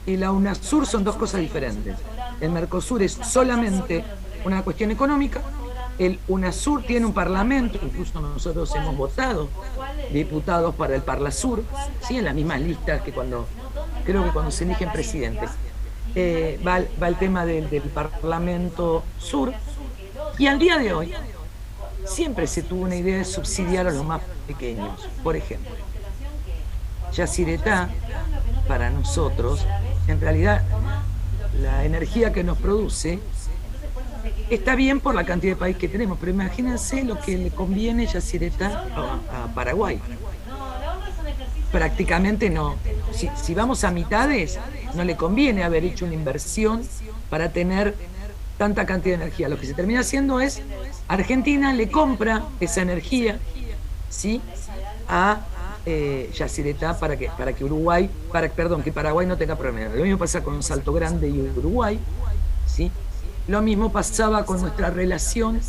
y la UNASUR son dos cosas diferentes. El Mercosur es solamente una cuestión económica, el UNASUR tiene un parlamento, incluso nosotros hemos votado diputados para el Parlasur, ¿sí? En las mismas listas que creo que cuando se eligen presidentes. Va el tema del Parlamento Sur, y al día de hoy siempre se tuvo una idea de subsidiar a los más pequeños. Por ejemplo, Yacyretá, para nosotros, en realidad, la energía que nos produce está bien por la cantidad de país que tenemos, pero imagínense lo que le conviene Yacyretá a Paraguay. Prácticamente no. Si vamos a mitades, no le conviene haber hecho una inversión para tener tanta cantidad de energía. Lo que se termina haciendo es, Argentina le compra esa energía, ¿sí?, a Yacyretá para que Paraguay no tenga problemas. Lo mismo pasa con Salto Grande y Uruguay, ¿sí? Lo mismo pasaba con nuestra relación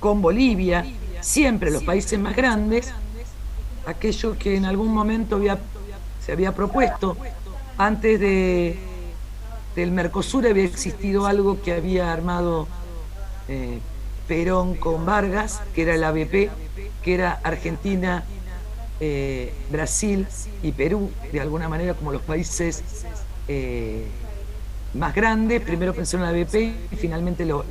con Bolivia. Siempre los países más grandes, aquello que en algún momento se había propuesto, antes del Mercosur había existido algo que había armado Perón con Vargas, que era el ABP, que era Argentina, Brasil y Perú, de alguna manera como los países más grandes. Primero pensó en el ABP y finalmente lo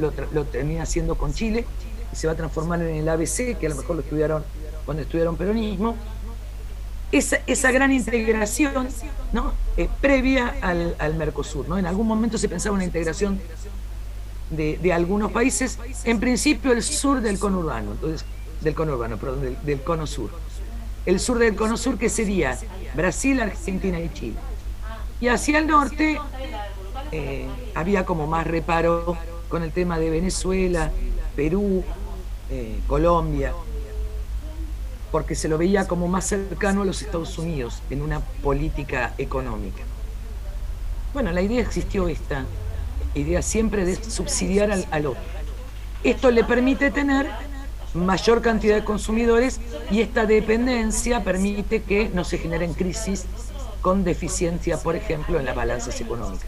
termina haciendo con Chile, y se va a transformar en el ABC, que a lo mejor lo estudiaron cuando estudiaron peronismo. Esa gran integración, ¿no?, previa al Mercosur, ¿no? En algún momento se pensaba una integración de algunos países, en principio el sur del conurbano, del cono sur. El sur del cono sur, que sería Brasil, Argentina y Chile. Y hacia el norte había como más reparo con el tema de Venezuela, Perú, Colombia, porque se lo veía como más cercano a los Estados Unidos en una política económica. Bueno, la idea existió, esta idea siempre de subsidiar al otro. Esto le permite tener mayor cantidad de consumidores, y esta dependencia permite que no se generen crisis con deficiencia, por ejemplo, en las balanzas económicas.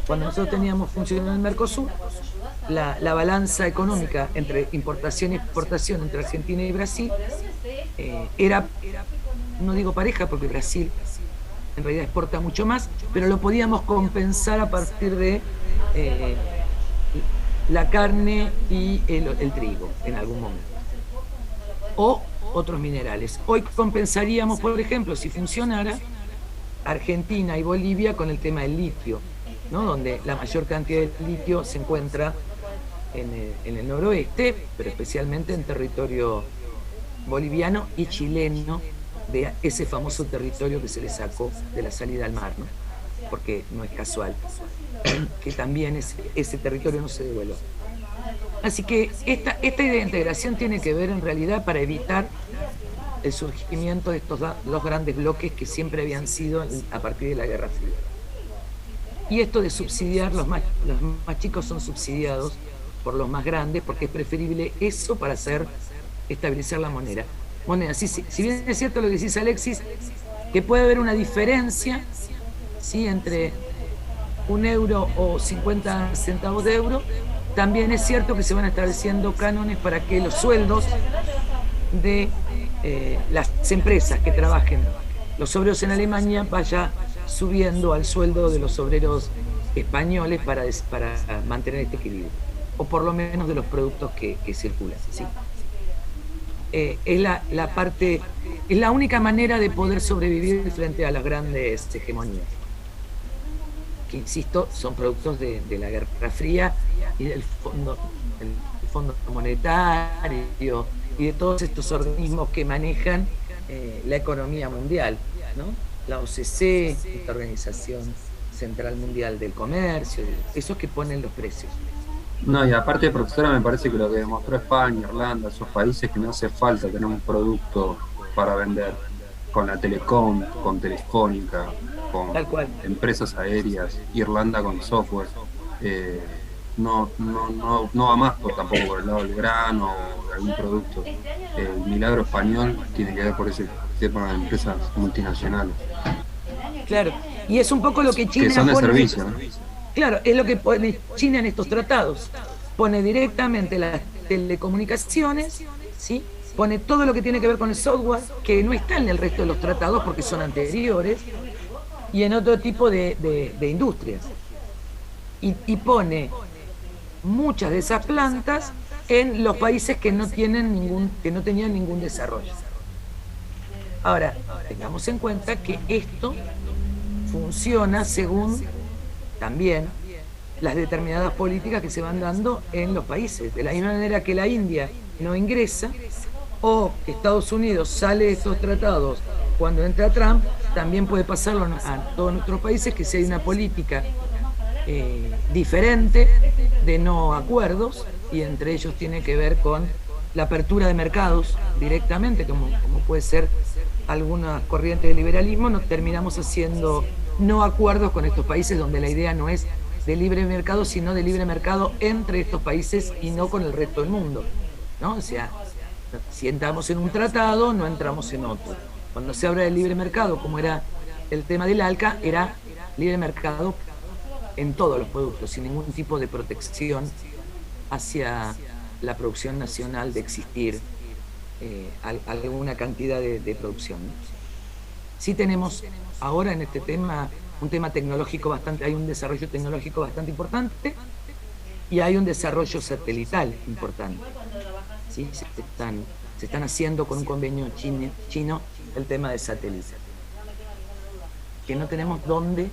Cuando nosotros teníamos funcionando el Mercosur, la balanza económica entre importación y exportación entre Argentina y Brasil era, no digo pareja porque Brasil en realidad exporta mucho más, pero lo podíamos compensar a partir de la carne y el trigo en algún momento, o otros minerales. Hoy compensaríamos, por ejemplo, si funcionara, Argentina y Bolivia con el tema del litio, ¿no?, donde la mayor cantidad de litio se encuentra en el noroeste, pero especialmente en territorio boliviano y chileno, de ese famoso territorio que se le sacó de la salida al mar, ¿no?, porque no es casual que también ese territorio no se devuelva. Así que esta idea de integración tiene que ver en realidad para evitar el surgimiento de estos dos grandes bloques que siempre habían sido a partir de la Guerra Fría. Y esto de subsidiar, los más chicos son subsidiados por los más grandes, porque es preferible eso para estabilizar la moneda. Si bien es cierto lo que decís, Alexis, que puede haber una diferencia, ¿sí?, entre 1 euro o 50 centavos de euro, también es cierto que se van estableciendo cánones para que los sueldos de las empresas que trabajen los obreros en Alemania vaya subiendo al sueldo de los obreros españoles para mantener este equilibrio, o por lo menos de los productos que circulan, ¿sí? es la parte, es la única manera de poder sobrevivir frente a las grandes hegemonías. Que, insisto, son productos de la Guerra Fría y del Fondo Monetario y de todos estos organismos que manejan la economía mundial, ¿no? La OCC, esta Organización Central Mundial del Comercio, esos que ponen los precios. No, y aparte, profesora, me parece que lo que demostró España, Irlanda, esos países, que no hace falta tener un producto para vender, con la Telecom, con Telefónica, con empresas aéreas, Irlanda con software, no va más tampoco por el lado del grano o de algún producto. El milagro español tiene que ver por ese tema de empresas multinacionales. Claro, y es un poco lo que China que son de pone, servicio, ¿no? Claro, es lo que pone China en estos tratados. Pone directamente las telecomunicaciones, ¿sí? Pone todo lo que tiene que ver con el software, que no está en el resto de los tratados porque son anteriores, y en otro tipo de industrias. Y pone muchas de esas plantas en los países que no tenían ningún desarrollo. Ahora, tengamos en cuenta que esto funciona según también las determinadas políticas que se van dando en los países. De la misma manera que la India no ingresa, o que Estados Unidos sale de estos tratados cuando entra Trump, también puede pasarlo a todos nuestros países, que si hay una política diferente de no acuerdos, y entre ellos tiene que ver con la apertura de mercados directamente, como puede ser algunas corrientes de liberalismo, nos terminamos haciendo no acuerdos con estos países donde la idea no es de libre mercado, sino de libre mercado entre estos países y no con el resto del mundo, ¿no? O sea, si entramos en un tratado, no entramos en otro. Cuando se habla de libre mercado, como era el tema del ALCA, era libre mercado en todos los productos, sin ningún tipo de protección hacia la producción nacional de existir alguna cantidad de producción, ¿no? Sí tenemos ahora en este tema un tema tecnológico bastante, hay un desarrollo tecnológico bastante importante y hay un desarrollo satelital importante, ¿sí? Se están haciendo con un convenio chino el tema de satélite, que no tenemos dónde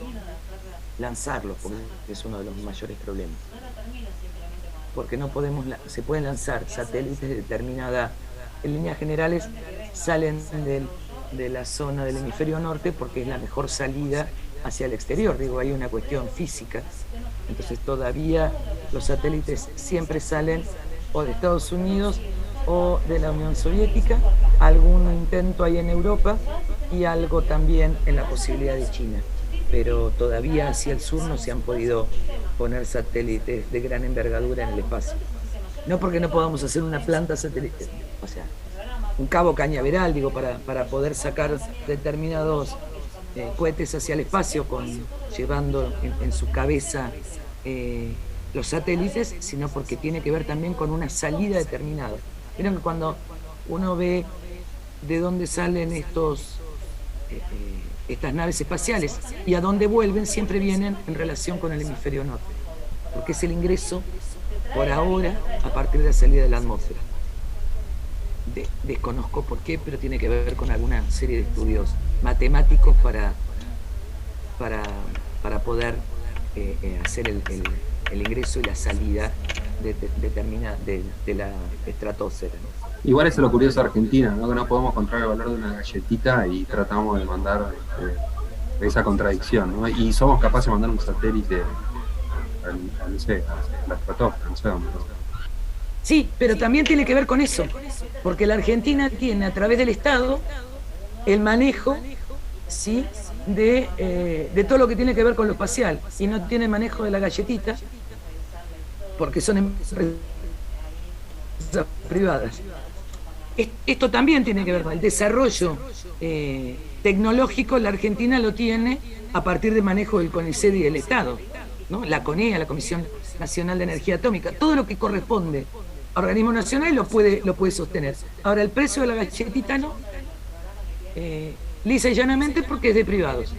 lanzarlo, porque es uno de los mayores problemas, porque no podemos, se pueden lanzar satélites de determinada, en líneas generales salen de la zona del hemisferio norte porque es la mejor salida hacia el exterior, digo, hay una cuestión física, entonces todavía los satélites siempre salen o de Estados Unidos o de la Unión Soviética, algún intento hay en Europa y algo también en la posibilidad de China, pero todavía hacia el sur no se han podido poner satélites de gran envergadura en el espacio. No porque no podamos hacer una planta satélite, o sea, un cabo cañaveral, digo, para poder sacar determinados cohetes hacia el espacio, llevando en su cabeza los satélites, sino porque tiene que ver también con una salida determinada. Miren que cuando uno ve de dónde salen estas naves espaciales y a dónde vuelven, siempre vienen en relación con el hemisferio norte, porque es el ingreso por ahora a partir de la salida de la atmósfera. Desconozco por qué, pero tiene que ver con alguna serie de estudios matemáticos para poder hacer el ingreso y la salida de la estratosfera, ¿no? Igual eso es lo curioso de Argentina, ¿no? Que no podemos encontrar el valor de una galletita y tratamos de mandar esa contradicción, ¿no? Y somos capaces de mandar un satélite no sé, a la estratosfera, no sé dónde. Sí, pero también tiene que ver con eso, porque la Argentina tiene a través del Estado el manejo, ¿sí?, de todo lo que tiene que ver con lo espacial, y no tiene manejo de la galletita porque son empresas privadas. Esto también tiene que ver con el desarrollo tecnológico. La Argentina lo tiene a partir del manejo del CONICET y del Estado, ¿no? La CONEA, la Comisión Nacional de Energía Atómica, todo lo que corresponde a organismos nacionales lo puede sostener. Ahora, el precio de la galletita no, lisa y llanamente porque es de privados.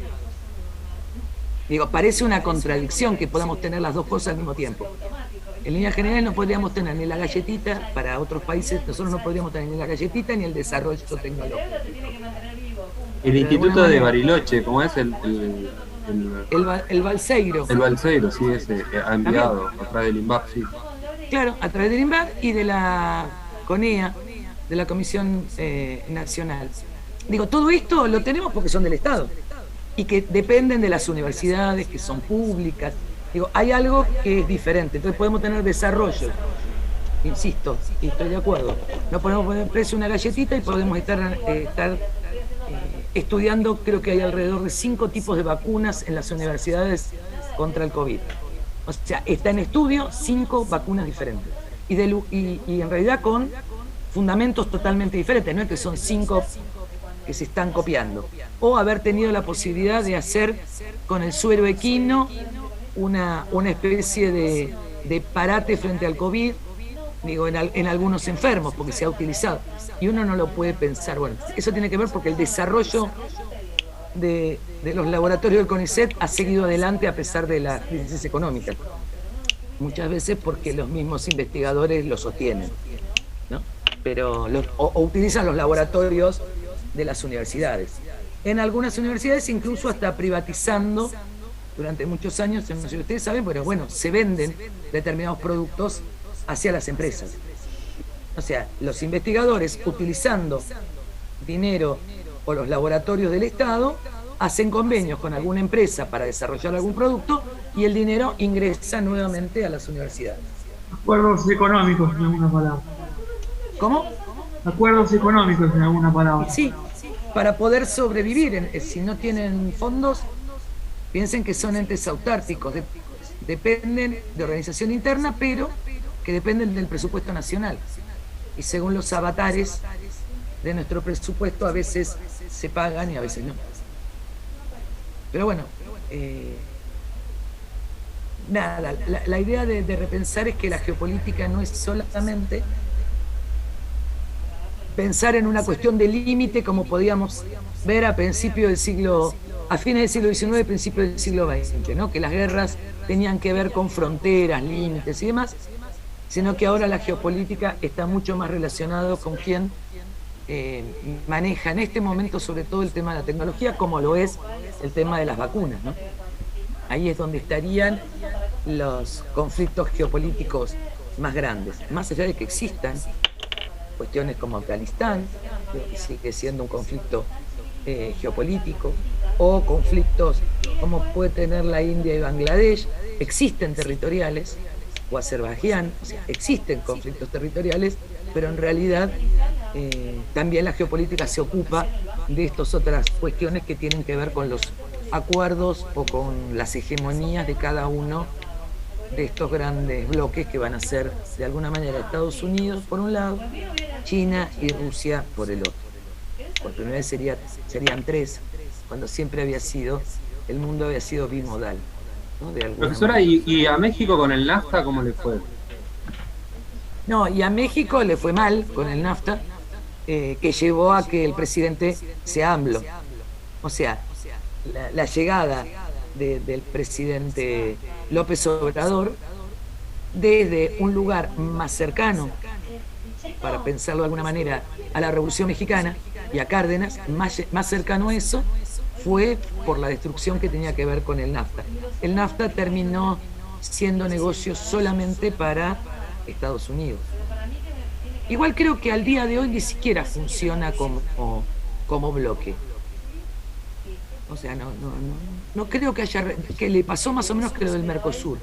Digo, parece una contradicción que podamos tener las dos cosas al mismo tiempo, En líneas generales no podríamos tener ni la galletita, para otros países nosotros no podríamos tener ni la galletita ni el desarrollo tecnológico. El Instituto de Bariloche, ¿cómo es? El Balseiro. El Balseiro, sí, ese ha enviado a través del INVAP, sí. Claro, a través del INVAP y de la CONEA, de la Comisión Nacional. Digo, todo esto lo tenemos porque son del Estado y que dependen de las universidades, que son públicas. Digo, hay algo que es diferente, entonces podemos tener desarrollo. Insisto, y estoy de acuerdo. No podemos poner precio a una galletita y podemos estar estudiando, creo que hay alrededor de 5 tipos de vacunas en las universidades contra el COVID. O sea, está en estudio 5 vacunas diferentes. Y en realidad con fundamentos totalmente diferentes, no es que son 5 que se están copiando. O haber tenido la posibilidad de hacer con el suero equino una especie de parate frente al COVID, digo, en algunos enfermos, porque se ha utilizado. Y uno no lo puede pensar. Bueno, eso tiene que ver porque el desarrollo de los laboratorios del CONICET ha seguido adelante a pesar de la crisis económica. Muchas veces porque los mismos investigadores lo sostienen, ¿no? Pero o utilizan los laboratorios de las universidades. En algunas universidades incluso hasta privatizando durante muchos años, no sé si ustedes saben, pero bueno, se venden determinados productos hacia las empresas. O sea, los investigadores utilizando dinero o los laboratorios del Estado hacen convenios con alguna empresa para desarrollar algún producto y el dinero ingresa nuevamente a las universidades. Acuerdos económicos, en alguna palabra. ¿Cómo? Acuerdos económicos, en alguna palabra. Sí, para poder sobrevivir. Si no tienen fondos, piensen que son entes autárquicos, dependen de organización interna, pero que dependen del presupuesto nacional. Y según los avatares de nuestro presupuesto, a veces se pagan y a veces no. Pero bueno, nada, la idea de repensar es que la geopolítica no es solamente pensar en una cuestión de límite como podíamos ver a principios del siglo, a fines del siglo XIX, principios del siglo XX, ¿no? Que las guerras tenían que ver con fronteras, límites y demás, sino que ahora la geopolítica está mucho más relacionado con quién maneja en este momento sobre todo el tema de la tecnología, como lo es el tema de las vacunas, ¿no? Ahí es donde estarían los conflictos geopolíticos más grandes, más allá de que existan cuestiones como Afganistán, que sigue siendo un conflicto geopolítico, o conflictos como puede tener la India y Bangladesh, existen territoriales, o Azerbaiyán, o sea, existen conflictos territoriales, pero en realidad también la geopolítica se ocupa de estas otras cuestiones que tienen que ver con los acuerdos o con las hegemonías de cada uno de estos grandes bloques que van a ser de alguna manera Estados Unidos por un lado, China y Rusia por el otro. Por primera vez serían 3, cuando siempre el mundo había sido bimodal, ¿no? De profesora, ¿y a México con el NAFTA cómo le fue? No, y a México le fue mal con el NAFTA, que llevó a que el presidente sea AMLO. O sea, la llegada del presidente López Obrador desde un lugar más cercano, para pensarlo de alguna manera, a la Revolución Mexicana y a Cárdenas, más cercano a eso, fue por la destrucción que tenía que ver con el NAFTA. El NAFTA terminó siendo negocio solamente para Estados Unidos. Igual creo que al día de hoy ni siquiera funciona como bloque. O sea, no creo que le pasó más o menos que lo del Mercosur.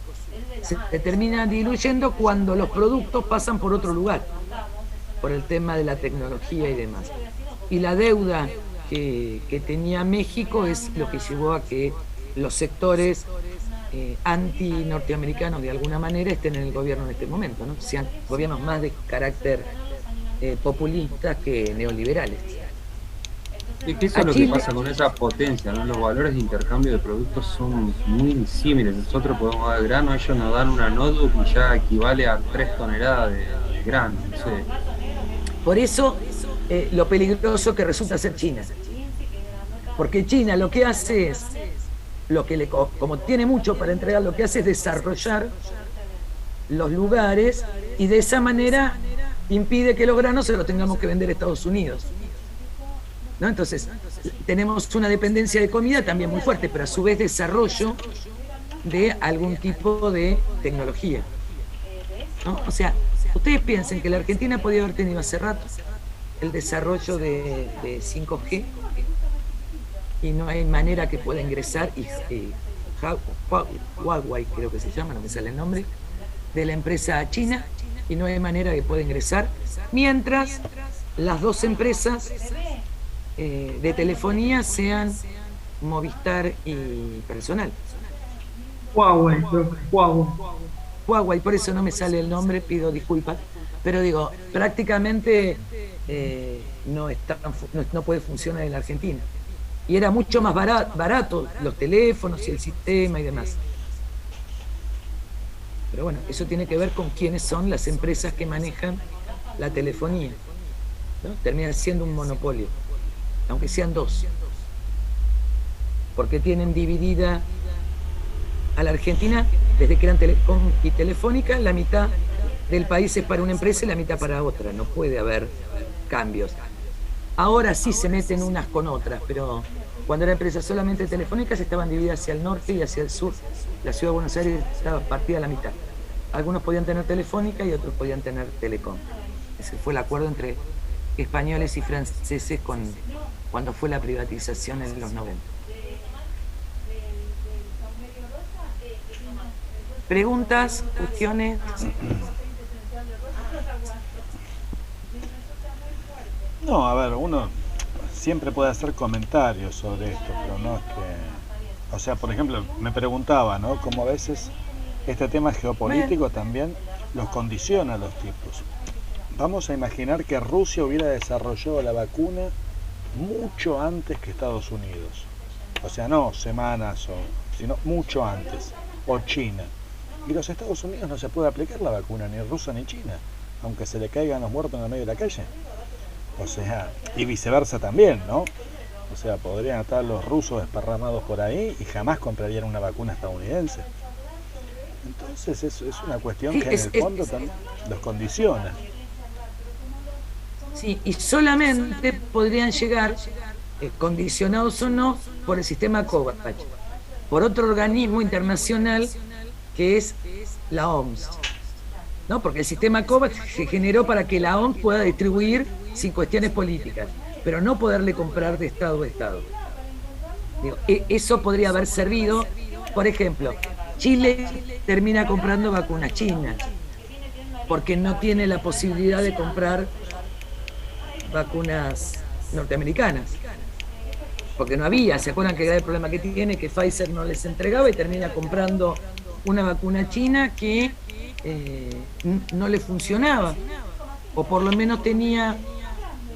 Se termina diluyendo cuando los productos pasan por otro lugar, por el tema de la tecnología y demás. Y la deuda que tenía México es lo que llevó a que los sectores anti-norteamericanos de alguna manera estén en el gobierno en este momento, ¿no? Sean gobiernos más de carácter populistas que neoliberales. Es que eso es lo que pasa con esa potencia, ¿no? Los valores de intercambio de productos son muy disímiles. Nosotros podemos dar grano, ellos nos dan una notebook y ya equivale a 3 toneladas de grano, no sé. Por eso lo peligroso que resulta ser China. Porque China lo que hace es, como tiene mucho para entregar, lo que hace es desarrollar los lugares y de esa manera impide que los granos se los tengamos que vender a Estados Unidos, ¿no? Entonces, tenemos una dependencia de comida también muy fuerte, pero a su vez desarrollo de algún tipo de tecnología, ¿no? O sea, ustedes piensen que la Argentina podía haber tenido hace rato el desarrollo de 5G y no hay manera que pueda ingresar, y Huawei creo que se llama, no me sale el nombre, de la empresa china, y no hay manera que pueda ingresar, mientras las dos empresas de telefonía sean Movistar y Personal. Huawei, por eso no me sale el nombre, pido disculpas, pero digo, prácticamente no puede funcionar en la Argentina. Y era mucho más barato los teléfonos y el sistema y demás. Pero bueno, eso tiene que ver con quiénes son las empresas que manejan la telefonía, ¿no? Termina siendo un monopolio, aunque sean dos, porque tienen dividida a la Argentina, desde que eran Telecom y Telefónica, la mitad del país es para una empresa y la mitad para otra. No puede haber cambios. Ahora sí se meten unas con otras, pero cuando era empresa solamente telefónicas estaban divididas hacia el norte y hacia el sur. La ciudad de Buenos Aires estaba partida a la mitad. Algunos podían tener Telefónica y otros podían tener Telecom. Ese fue el acuerdo entre españoles y franceses cuando fue la privatización en los 90. ¿Preguntas? ¿Cuestiones? No, a ver, uno siempre puede hacer comentarios sobre esto, pero no es que... O sea, por ejemplo, me preguntaba, ¿no? Cómo a veces este tema geopolítico también los condiciona a los tipos. Vamos a imaginar que Rusia hubiera desarrollado la vacuna mucho antes que Estados Unidos. O sea, no semanas, sino mucho antes. O China. Y los Estados Unidos no se puede aplicar la vacuna, ni rusa ni china, aunque se le caigan los muertos en el medio de la calle. O sea, y viceversa también, ¿no? O sea, podrían estar los rusos desparramados por ahí y jamás comprarían una vacuna estadounidense. Entonces es una cuestión que en el fondo también los condiciona. Sí, y solamente podrían llegar, condicionados o no, por el sistema COVAX, por otro organismo internacional que es la OMS, ¿no? Porque el sistema COVAX se generó para que la OMS pueda distribuir sin cuestiones políticas, pero no poderle comprar de Estado a Estado. Digo, eso podría haber servido, por ejemplo, Chile termina comprando vacunas chinas, porque no tiene la posibilidad de comprar vacunas norteamericanas, porque no había, ¿se acuerdan que era el problema que tiene? Que Pfizer no les entregaba y termina comprando una vacuna china que no le funcionaba, o por lo menos tenía,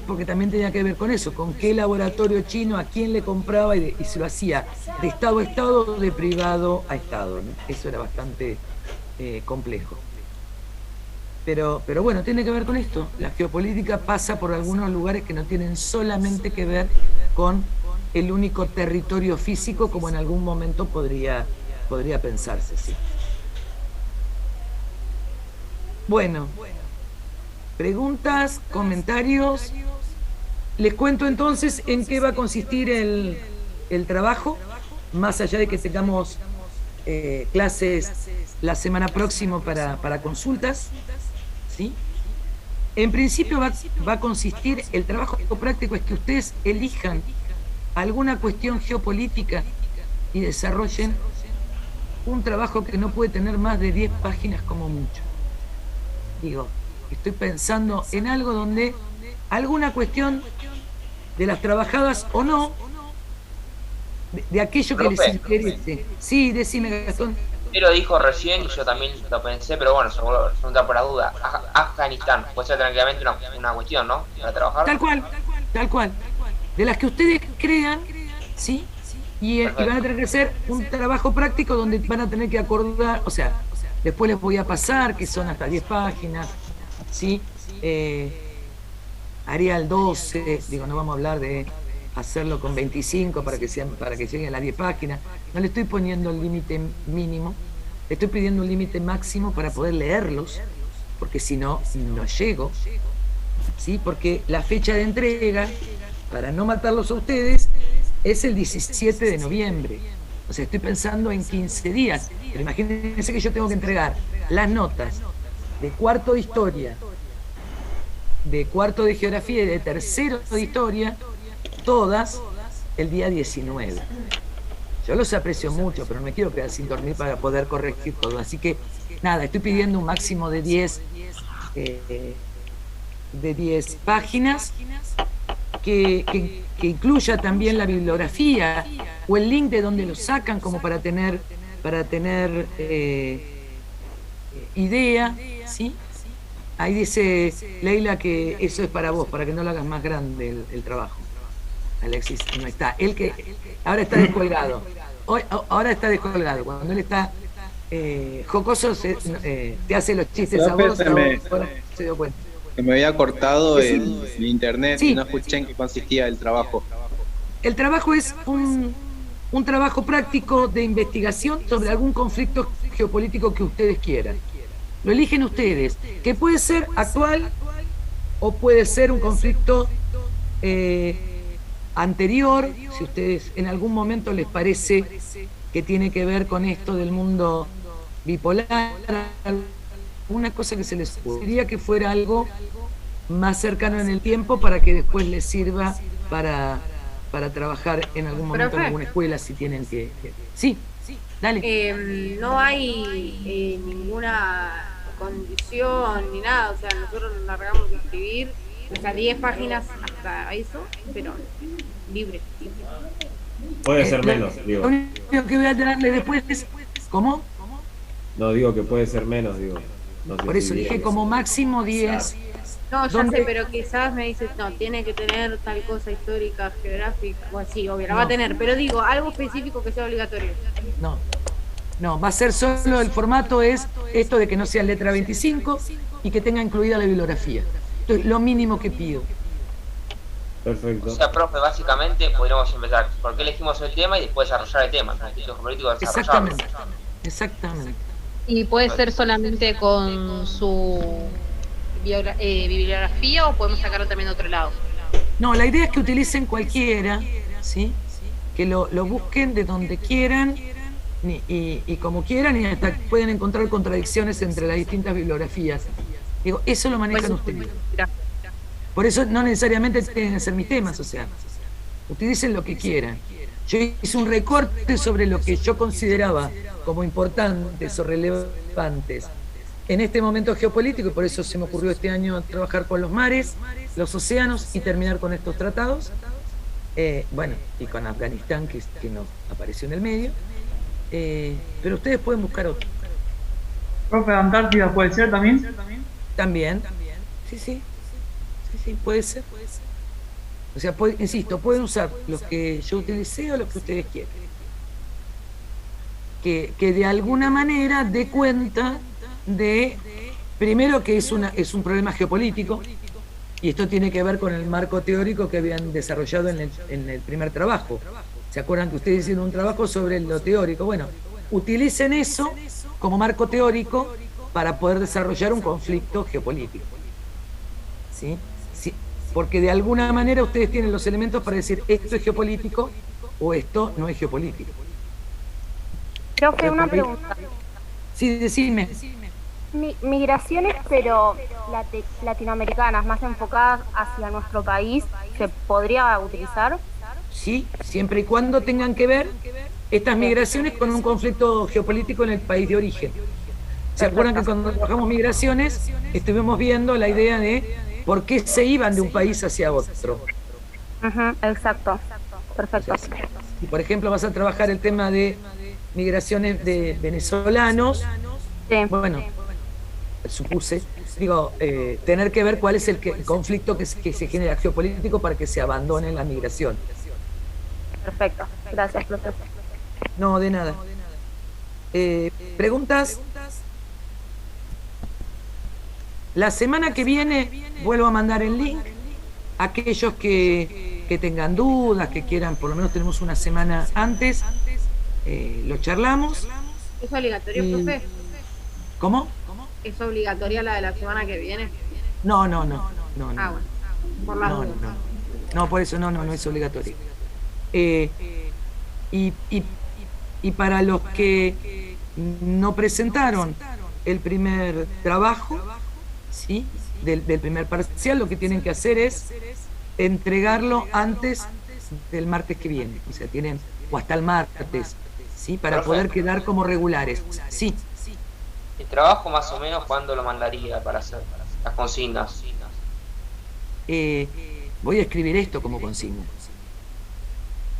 porque también tenía que ver con eso, con qué laboratorio chino, a quién le compraba y se lo hacía de Estado a Estado, de privado a Estado, ¿no? Eso era bastante complejo. Pero bueno, tiene que ver con esto. La geopolítica pasa por algunos lugares que no tienen solamente que ver con el único territorio físico, como en algún momento podría pensarse, sí. Bueno, preguntas, comentarios. Les cuento entonces en qué va a consistir el trabajo, más allá de que tengamos clases la semana próxima para consultas, ¿sí? En principio va a consistir, el trabajo práctico es que ustedes elijan alguna cuestión geopolítica y desarrollen un trabajo que no puede tener más de 10 páginas como mucho. Digo, estoy pensando en algo donde alguna cuestión de las trabajadas o no, de aquello que les interese. Sí, decime, Gastón. Lo dijo recién y yo también lo pensé, pero bueno, se vuelve a preguntar por la duda. Afganistán, puede ser tranquilamente una cuestión, ¿no? Para trabajar. Tal cual. De las que ustedes crean, ¿sí? Y van a tener que hacer un trabajo práctico donde van a tener que acordar, o sea, después les voy a pasar, que son hasta 10 páginas, ¿sí? Arial 12, digo, no vamos a hablar de hacerlo con 25 para que lleguen a las 10 páginas. No le estoy poniendo el límite mínimo, estoy pidiendo un límite máximo para poder leerlos, porque si no, no llego, ¿sí? Porque la fecha de entrega, para no matarlos a ustedes, es el 17 de noviembre. O sea, estoy pensando en 15 días. Pero imagínense que yo tengo que entregar las notas de cuarto de historia, de cuarto de geografía y de tercero de historia, todas el día 19. Yo los aprecio mucho, pero no me quiero quedar sin dormir para poder corregir todo. Así que, nada, estoy pidiendo un máximo de 10 páginas que incluya también la bibliografía o el link de donde lo sacan, como para tener idea, ¿sí? Ahí dice Leila que eso es para vos, para que no lo hagas más grande el trabajo. Alexis no está. Él que ahora está descolgado. Ahora está descolgado. Cuando él está jocoso, te hace los chistes a vos. Ahora se dio cuenta. Que me había cortado el internet y no escuché en qué consistía el trabajo. El trabajo es un trabajo práctico de investigación sobre algún conflicto geopolítico que ustedes quieran. Lo eligen ustedes, que puede ser actual o puede ser un conflicto anterior, si ustedes en algún momento les parece que tiene que ver con esto del mundo bipolar, una cosa que se les ocurriría que fuera algo más cercano en el tiempo para que después les sirva para trabajar en algún momento en alguna escuela si tienen que... Sí, dale. No hay ninguna condición ni nada, o sea, nosotros nos largamos de escribir, o sea, 10 páginas hasta eso, pero libre. Puede ser menos, digo. Lo único que voy a darle después es... ¿Cómo? No, digo que puede ser menos, digo. No sé. Por eso dije como máximo 10. No, ya sé, pero quizás me dices, no, tiene que tener tal cosa histórica, geográfica, o así, obvio, la va a tener, pero digo, algo específico que sea obligatorio. No, va a ser solo el formato es esto de que no sea letra 25 y que tenga incluida la bibliografía. Esto es lo mínimo que pido. Perfecto. O sea, profe, básicamente podríamos empezar, ¿por qué elegimos el tema y después desarrollar el tema? Exactamente. ¿Y puede ser solamente con su bibliografía o podemos sacarlo también de otro lado? No, la idea es que utilicen cualquiera, ¿sí? Que lo busquen de donde quieran y como quieran, y hasta pueden encontrar contradicciones entre las distintas bibliografías. Digo, eso lo manejan ustedes. Por eso no necesariamente tienen que ser mis temas, o sea, utilicen lo que quieran. Yo hice un recorte sobre lo que yo consideraba como importantes o relevantes en este momento geopolítico, y por eso se me ocurrió este año trabajar con los mares, los océanos y terminar con estos tratados. Bueno, y con Afganistán, que nos apareció en el medio. Pero ustedes pueden buscar otro. ¿Profe, Antártida puede ser también? También. Sí, puede ser. O sea, insisto, pueden usar los que yo utilicé o los que ustedes quieran. Que de alguna manera dé cuenta de, primero, que es un problema geopolítico, y esto tiene que ver con el marco teórico que habían desarrollado en el primer trabajo. ¿Se acuerdan que ustedes hicieron un trabajo sobre lo teórico? Bueno, utilicen eso como marco teórico para poder desarrollar un conflicto geopolítico. ¿Sí? Porque de alguna manera ustedes tienen los elementos para decir esto es geopolítico o esto no es geopolítico. Profe, una pregunta. Sí, decime. Migraciones, pero latinoamericanas, más enfocadas hacia nuestro país, ¿se podría utilizar? Sí, siempre y cuando tengan que ver estas migraciones con un conflicto geopolítico en el país de origen. ¿Se acuerdan que cuando trabajamos migraciones estuvimos viendo la idea de por qué se iban de un país hacia otro? Exacto, perfecto. Y por ejemplo vas a trabajar el tema de migraciones de venezolanos. Sí. Bueno, supuse, tener que ver cuál es el conflicto que se genera geopolítico para que se abandone la migración. Perfecto, gracias, profesor. No, de nada. ¿Preguntas? La semana que viene vuelvo a mandar el link a aquellos que tengan dudas, que quieran, por lo menos tenemos una semana antes, lo charlamos ¿Es obligatorio, profe? ¿Cómo? ¿Es obligatoria la de la semana que viene? No. Ah, bueno, por las dudas. No, por eso no es obligatorio. Y para los que no presentaron el primer trabajo, ¿sí? del primer parcial, lo que tienen que hacer es entregarlo antes del martes que viene. O sea, tienen, o hasta el martes, ¿sí? Para poder quedar como regulares. Sí. ¿El trabajo más o menos cuándo lo mandaría para hacer las consignas? Voy a escribir esto como consigna.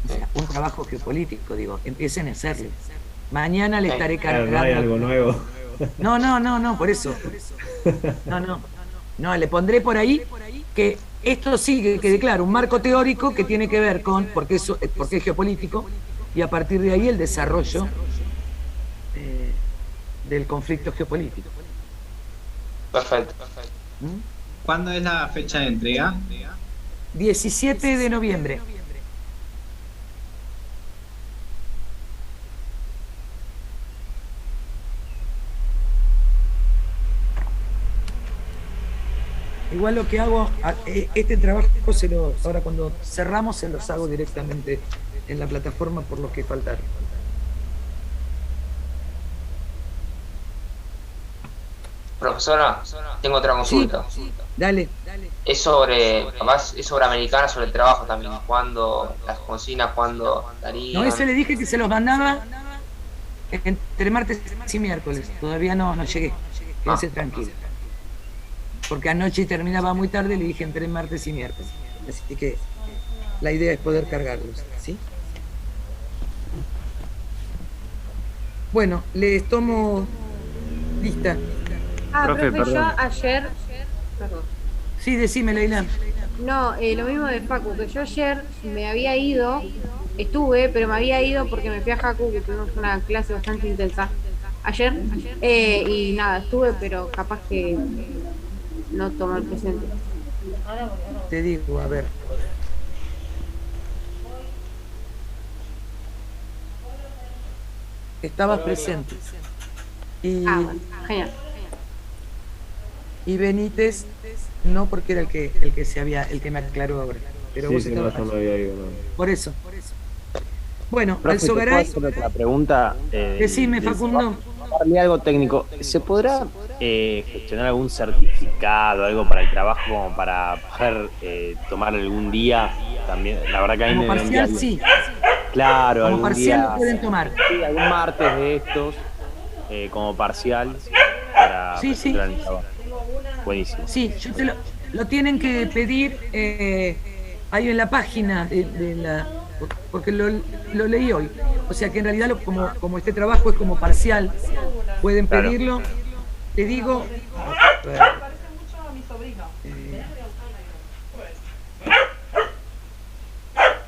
O sea, un trabajo geopolítico, digo, empiecen a hacerlo. Mañana le estaré cargando. No hay algo nuevo. No, por eso. No, le pondré por ahí que esto sí, que quede claro, un marco teórico que tiene que ver con, porque es geopolítico, y a partir de ahí el desarrollo del conflicto geopolítico. Perfecto. ¿Cuándo es la fecha de entrega? 17 de noviembre. Igual lo que hago, este trabajo ahora cuando cerramos se los hago directamente en la plataforma por los que faltaron. Profesora, tengo otra consulta. Sí, dale. Es sobre americana, sobre el trabajo también. ¿Cuándo las consignas, cuándo darían? No, ese le dije que se los mandaba entre martes y miércoles. Todavía no llegué. Quédense tranquilo. Porque anoche terminaba muy tarde, le dije entre martes y miércoles. Así que la idea es poder cargarlos, ¿sí? Bueno, les tomo lista. Profe, yo ayer... Perdón. Sí, decime, Leila. No, lo mismo de Facu, que yo ayer me había ido, pero me había ido porque me fui a Jacu, que tuvimos una clase bastante intensa ayer, y nada, estuve, pero capaz que no tomó el presente. Te digo, a ver. Estabas presente. Bueno, genial. Y Benítez, no, porque era el que me aclaró ahora. Pero Sí, vos no había ido, no. Por eso. Bueno, Profe, Alzogaray. ¿te puedo hacer otra pregunta? Decime, Facundo. Algo técnico. ¿Se podrá gestionar algún certificado, algo para el trabajo, como para poder tomar algún día también? La verdad que como parcial, sí. Claro, como parcial día, lo pueden tomar. Sí, algún martes de estos, como parcial, para presentar el trabajo. Buenísimo. Sí, lo tienen que pedir ahí en la página de la... Porque lo leí hoy. O sea que en realidad como este trabajo es como parcial, pueden pedirlo. Te digo...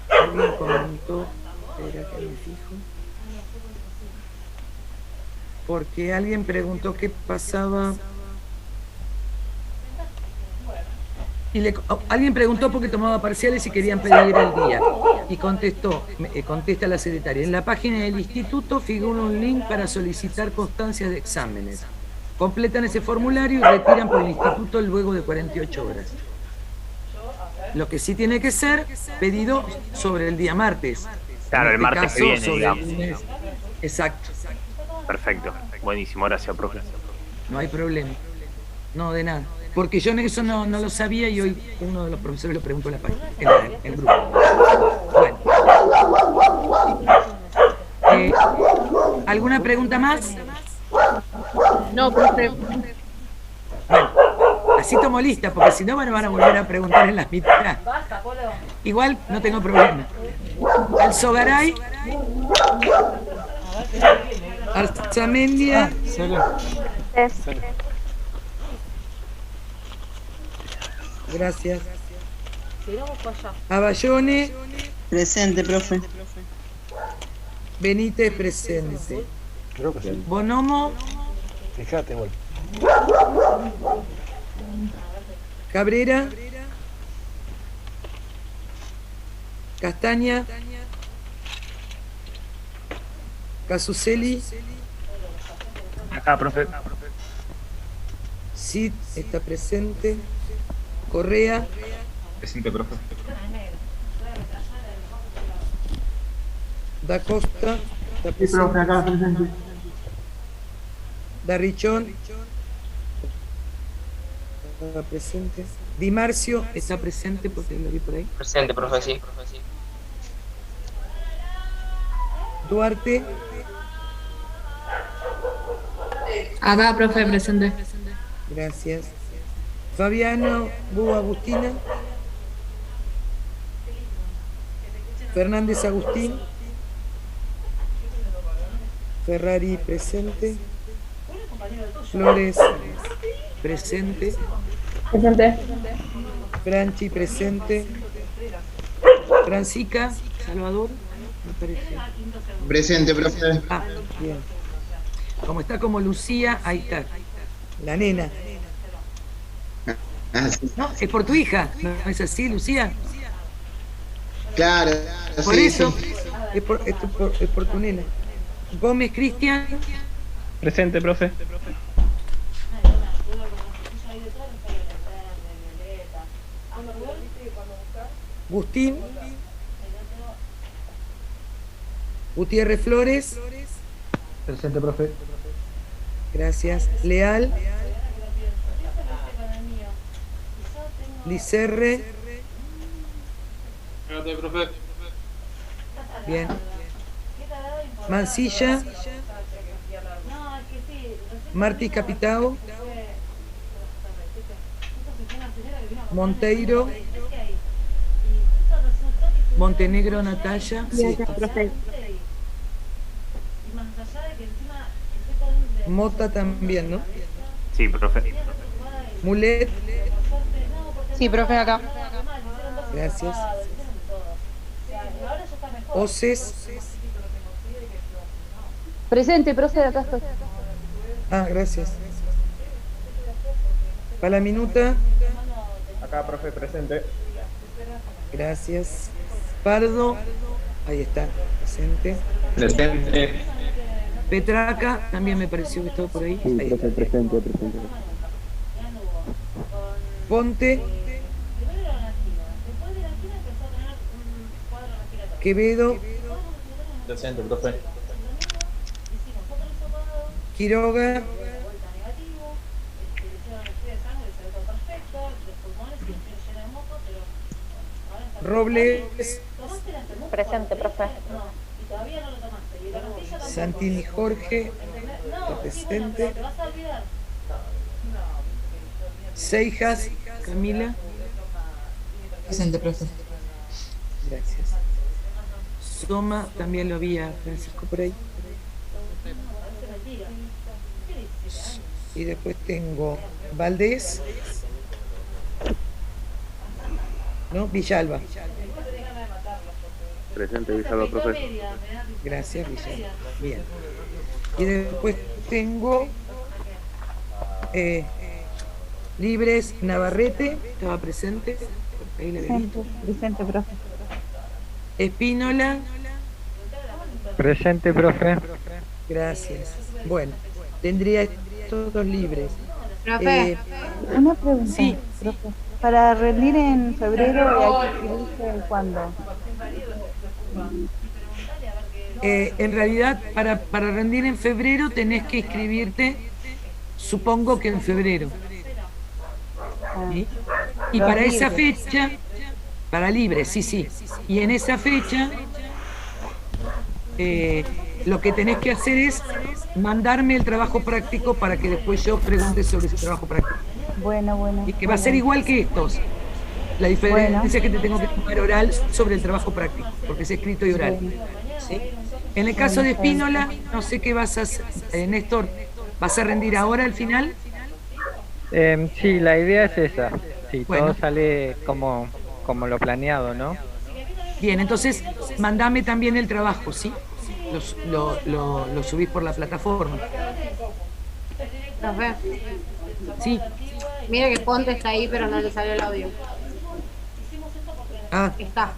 Alguien comentó... Espera que me fijo. Porque alguien preguntó qué pasaba... alguien preguntó por qué tomaba parciales y querían pedir el día. Y contesta la secretaria. En la página del instituto figura un link para solicitar constancias de exámenes. Completan ese formulario y retiran por el instituto luego de 48 horas. Lo que sí tiene que ser pedido sobre el día martes. Claro, el martes que viene, digamos. Exacto. Perfecto. Buenísimo, gracias, profe. No hay problema. No, de nada. Porque yo eso no lo sabía y hoy uno de los profesores lo preguntó en la página, en el grupo. Bueno. ¿Alguna pregunta más? No, profe. Bueno, así tomo lista, porque si no me van a volver a preguntar en las mitad. Igual no tengo problema. Alzogaray, Arzamendia. Gracias. Abayone. Presente, profe. Benítez, presente. Creo que sí. Bonomo. Fíjate, igual. Cabrera. Castaña. Casuceli. Acá, profe. Cid está presente. Correa. Presente, profe. Da Costa está Sí, presente. profe, acá presente. Da Richón está presente. Di Marcio está presente porque lo vi por ahí. Presente, profe, sí. Duarte. Acá, profe, presente. Gracias. Fabiano Bu Agustina. Fernández Agustín. Ferrari presente. Flores presente. Presente. Franchi presente. Francica Salvador, me parece. Presente, profe. Ah, bien. Como está como Lucía, ahí está. La nena. No, es por tu hija, ¿no es así, Lucía? Claro, Por sí, eso, sí. es por tu nena. Gómez Cristian. Presente, profe. Agustín. Gutiérrez Flores. Presente, profe. Gracias. Leal. Licerre. Espérate, profe. Bien. Mancilla. Martí Capitao. Monteiro. Montenegro Natalia. Sí. Mota también, ¿no? Sí, profe. Mulet. Sí, profe, acá. Gracias. Oces. Presente, profe, acá estoy. Ah, gracias. Palaminuta. Acá, profe, presente. Gracias. Pardo. Ahí está, presente. Presente. Petraca, también me pareció que estaba por ahí. Ahí está. Presente. Ponte. Quevedo. Presente, profe. Quiroga. Robles. Presente, profe. Santini Jorge. Está presente. Seijas. Camila. Presente, profe. Gracias. Soma, también lo vi a Francisco por ahí. Y después tengo Valdés. ¿No? Villalba. Presente, Villalba, profe. Gracias, Villalba. Bien. Y después tengo Libres Navarrete, estaba presente. Ahí le vi. Presente, profe. Espínola. Presente, profe. Gracias. Bueno, tendría estos dos libres. Profe. Una pregunta, Sí. profe. Para rendir en febrero hay que inscribirse cuándo. En realidad, para rendir en febrero tenés que inscribirte, supongo que en febrero. ¿Sí? Y Los para esa libres. fecha, para libre, sí. Y en esa fecha, lo que tenés que hacer es mandarme el trabajo práctico para que después yo pregunte sobre ese trabajo práctico. Bueno. Y que va a ser igual que estos. La diferencia Bueno. es que te tengo que tomar oral sobre el trabajo práctico, porque es escrito y oral. ¿Sí? En el caso de Espínola, no sé qué vas a hacer, Néstor, ¿vas a rendir ahora al final? Sí, la idea es esa. Sí, Bueno. todo sale como lo planeado, ¿no? Bien, entonces mandame también el trabajo, ¿sí? Lo subís por la plataforma. Profe. Sí. Mira que Ponte está ahí, pero no le salió el audio. Ah, Está.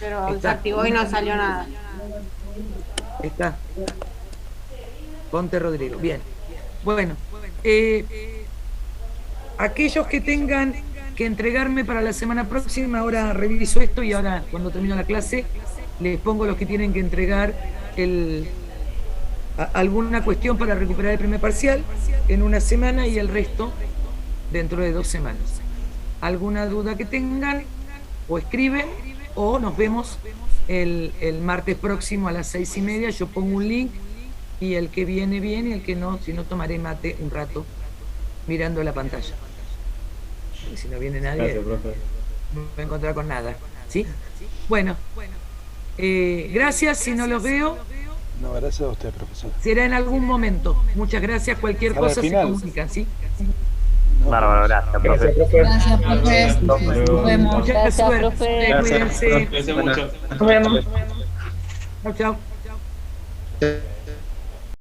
Pero se Está. activó y no salió nada. está. Ponte Rodrigo. Bien. Bueno, aquellos que tengan que entregarme para la semana próxima, ahora reviso esto y ahora cuando termino la clase les pongo los que tienen que entregar alguna cuestión para recuperar el primer parcial en una semana y el resto dentro de 2 semanas. Alguna duda que tengan, o escriben o nos vemos el martes próximo a las 6:30. Yo pongo un link y el que viene, viene, y el que no, si no, tomaré mate un rato mirando la pantalla. Y si no viene nadie, Gracias, profe. no me voy a encontrar con nada. ¿Sí? Bueno, gracias. Si no los veo, No, gracias a usted, profesor. será en algún momento. Muchas gracias. Cualquier Para el cosa se final. comunican, ¿sí? Bárbaro, gracias, profe. Gracias, profe. Nos vemos. Mucha Gracias, suerte. profe. Cuídense. Cuídense mucho. Nos vemos. Chao, chao.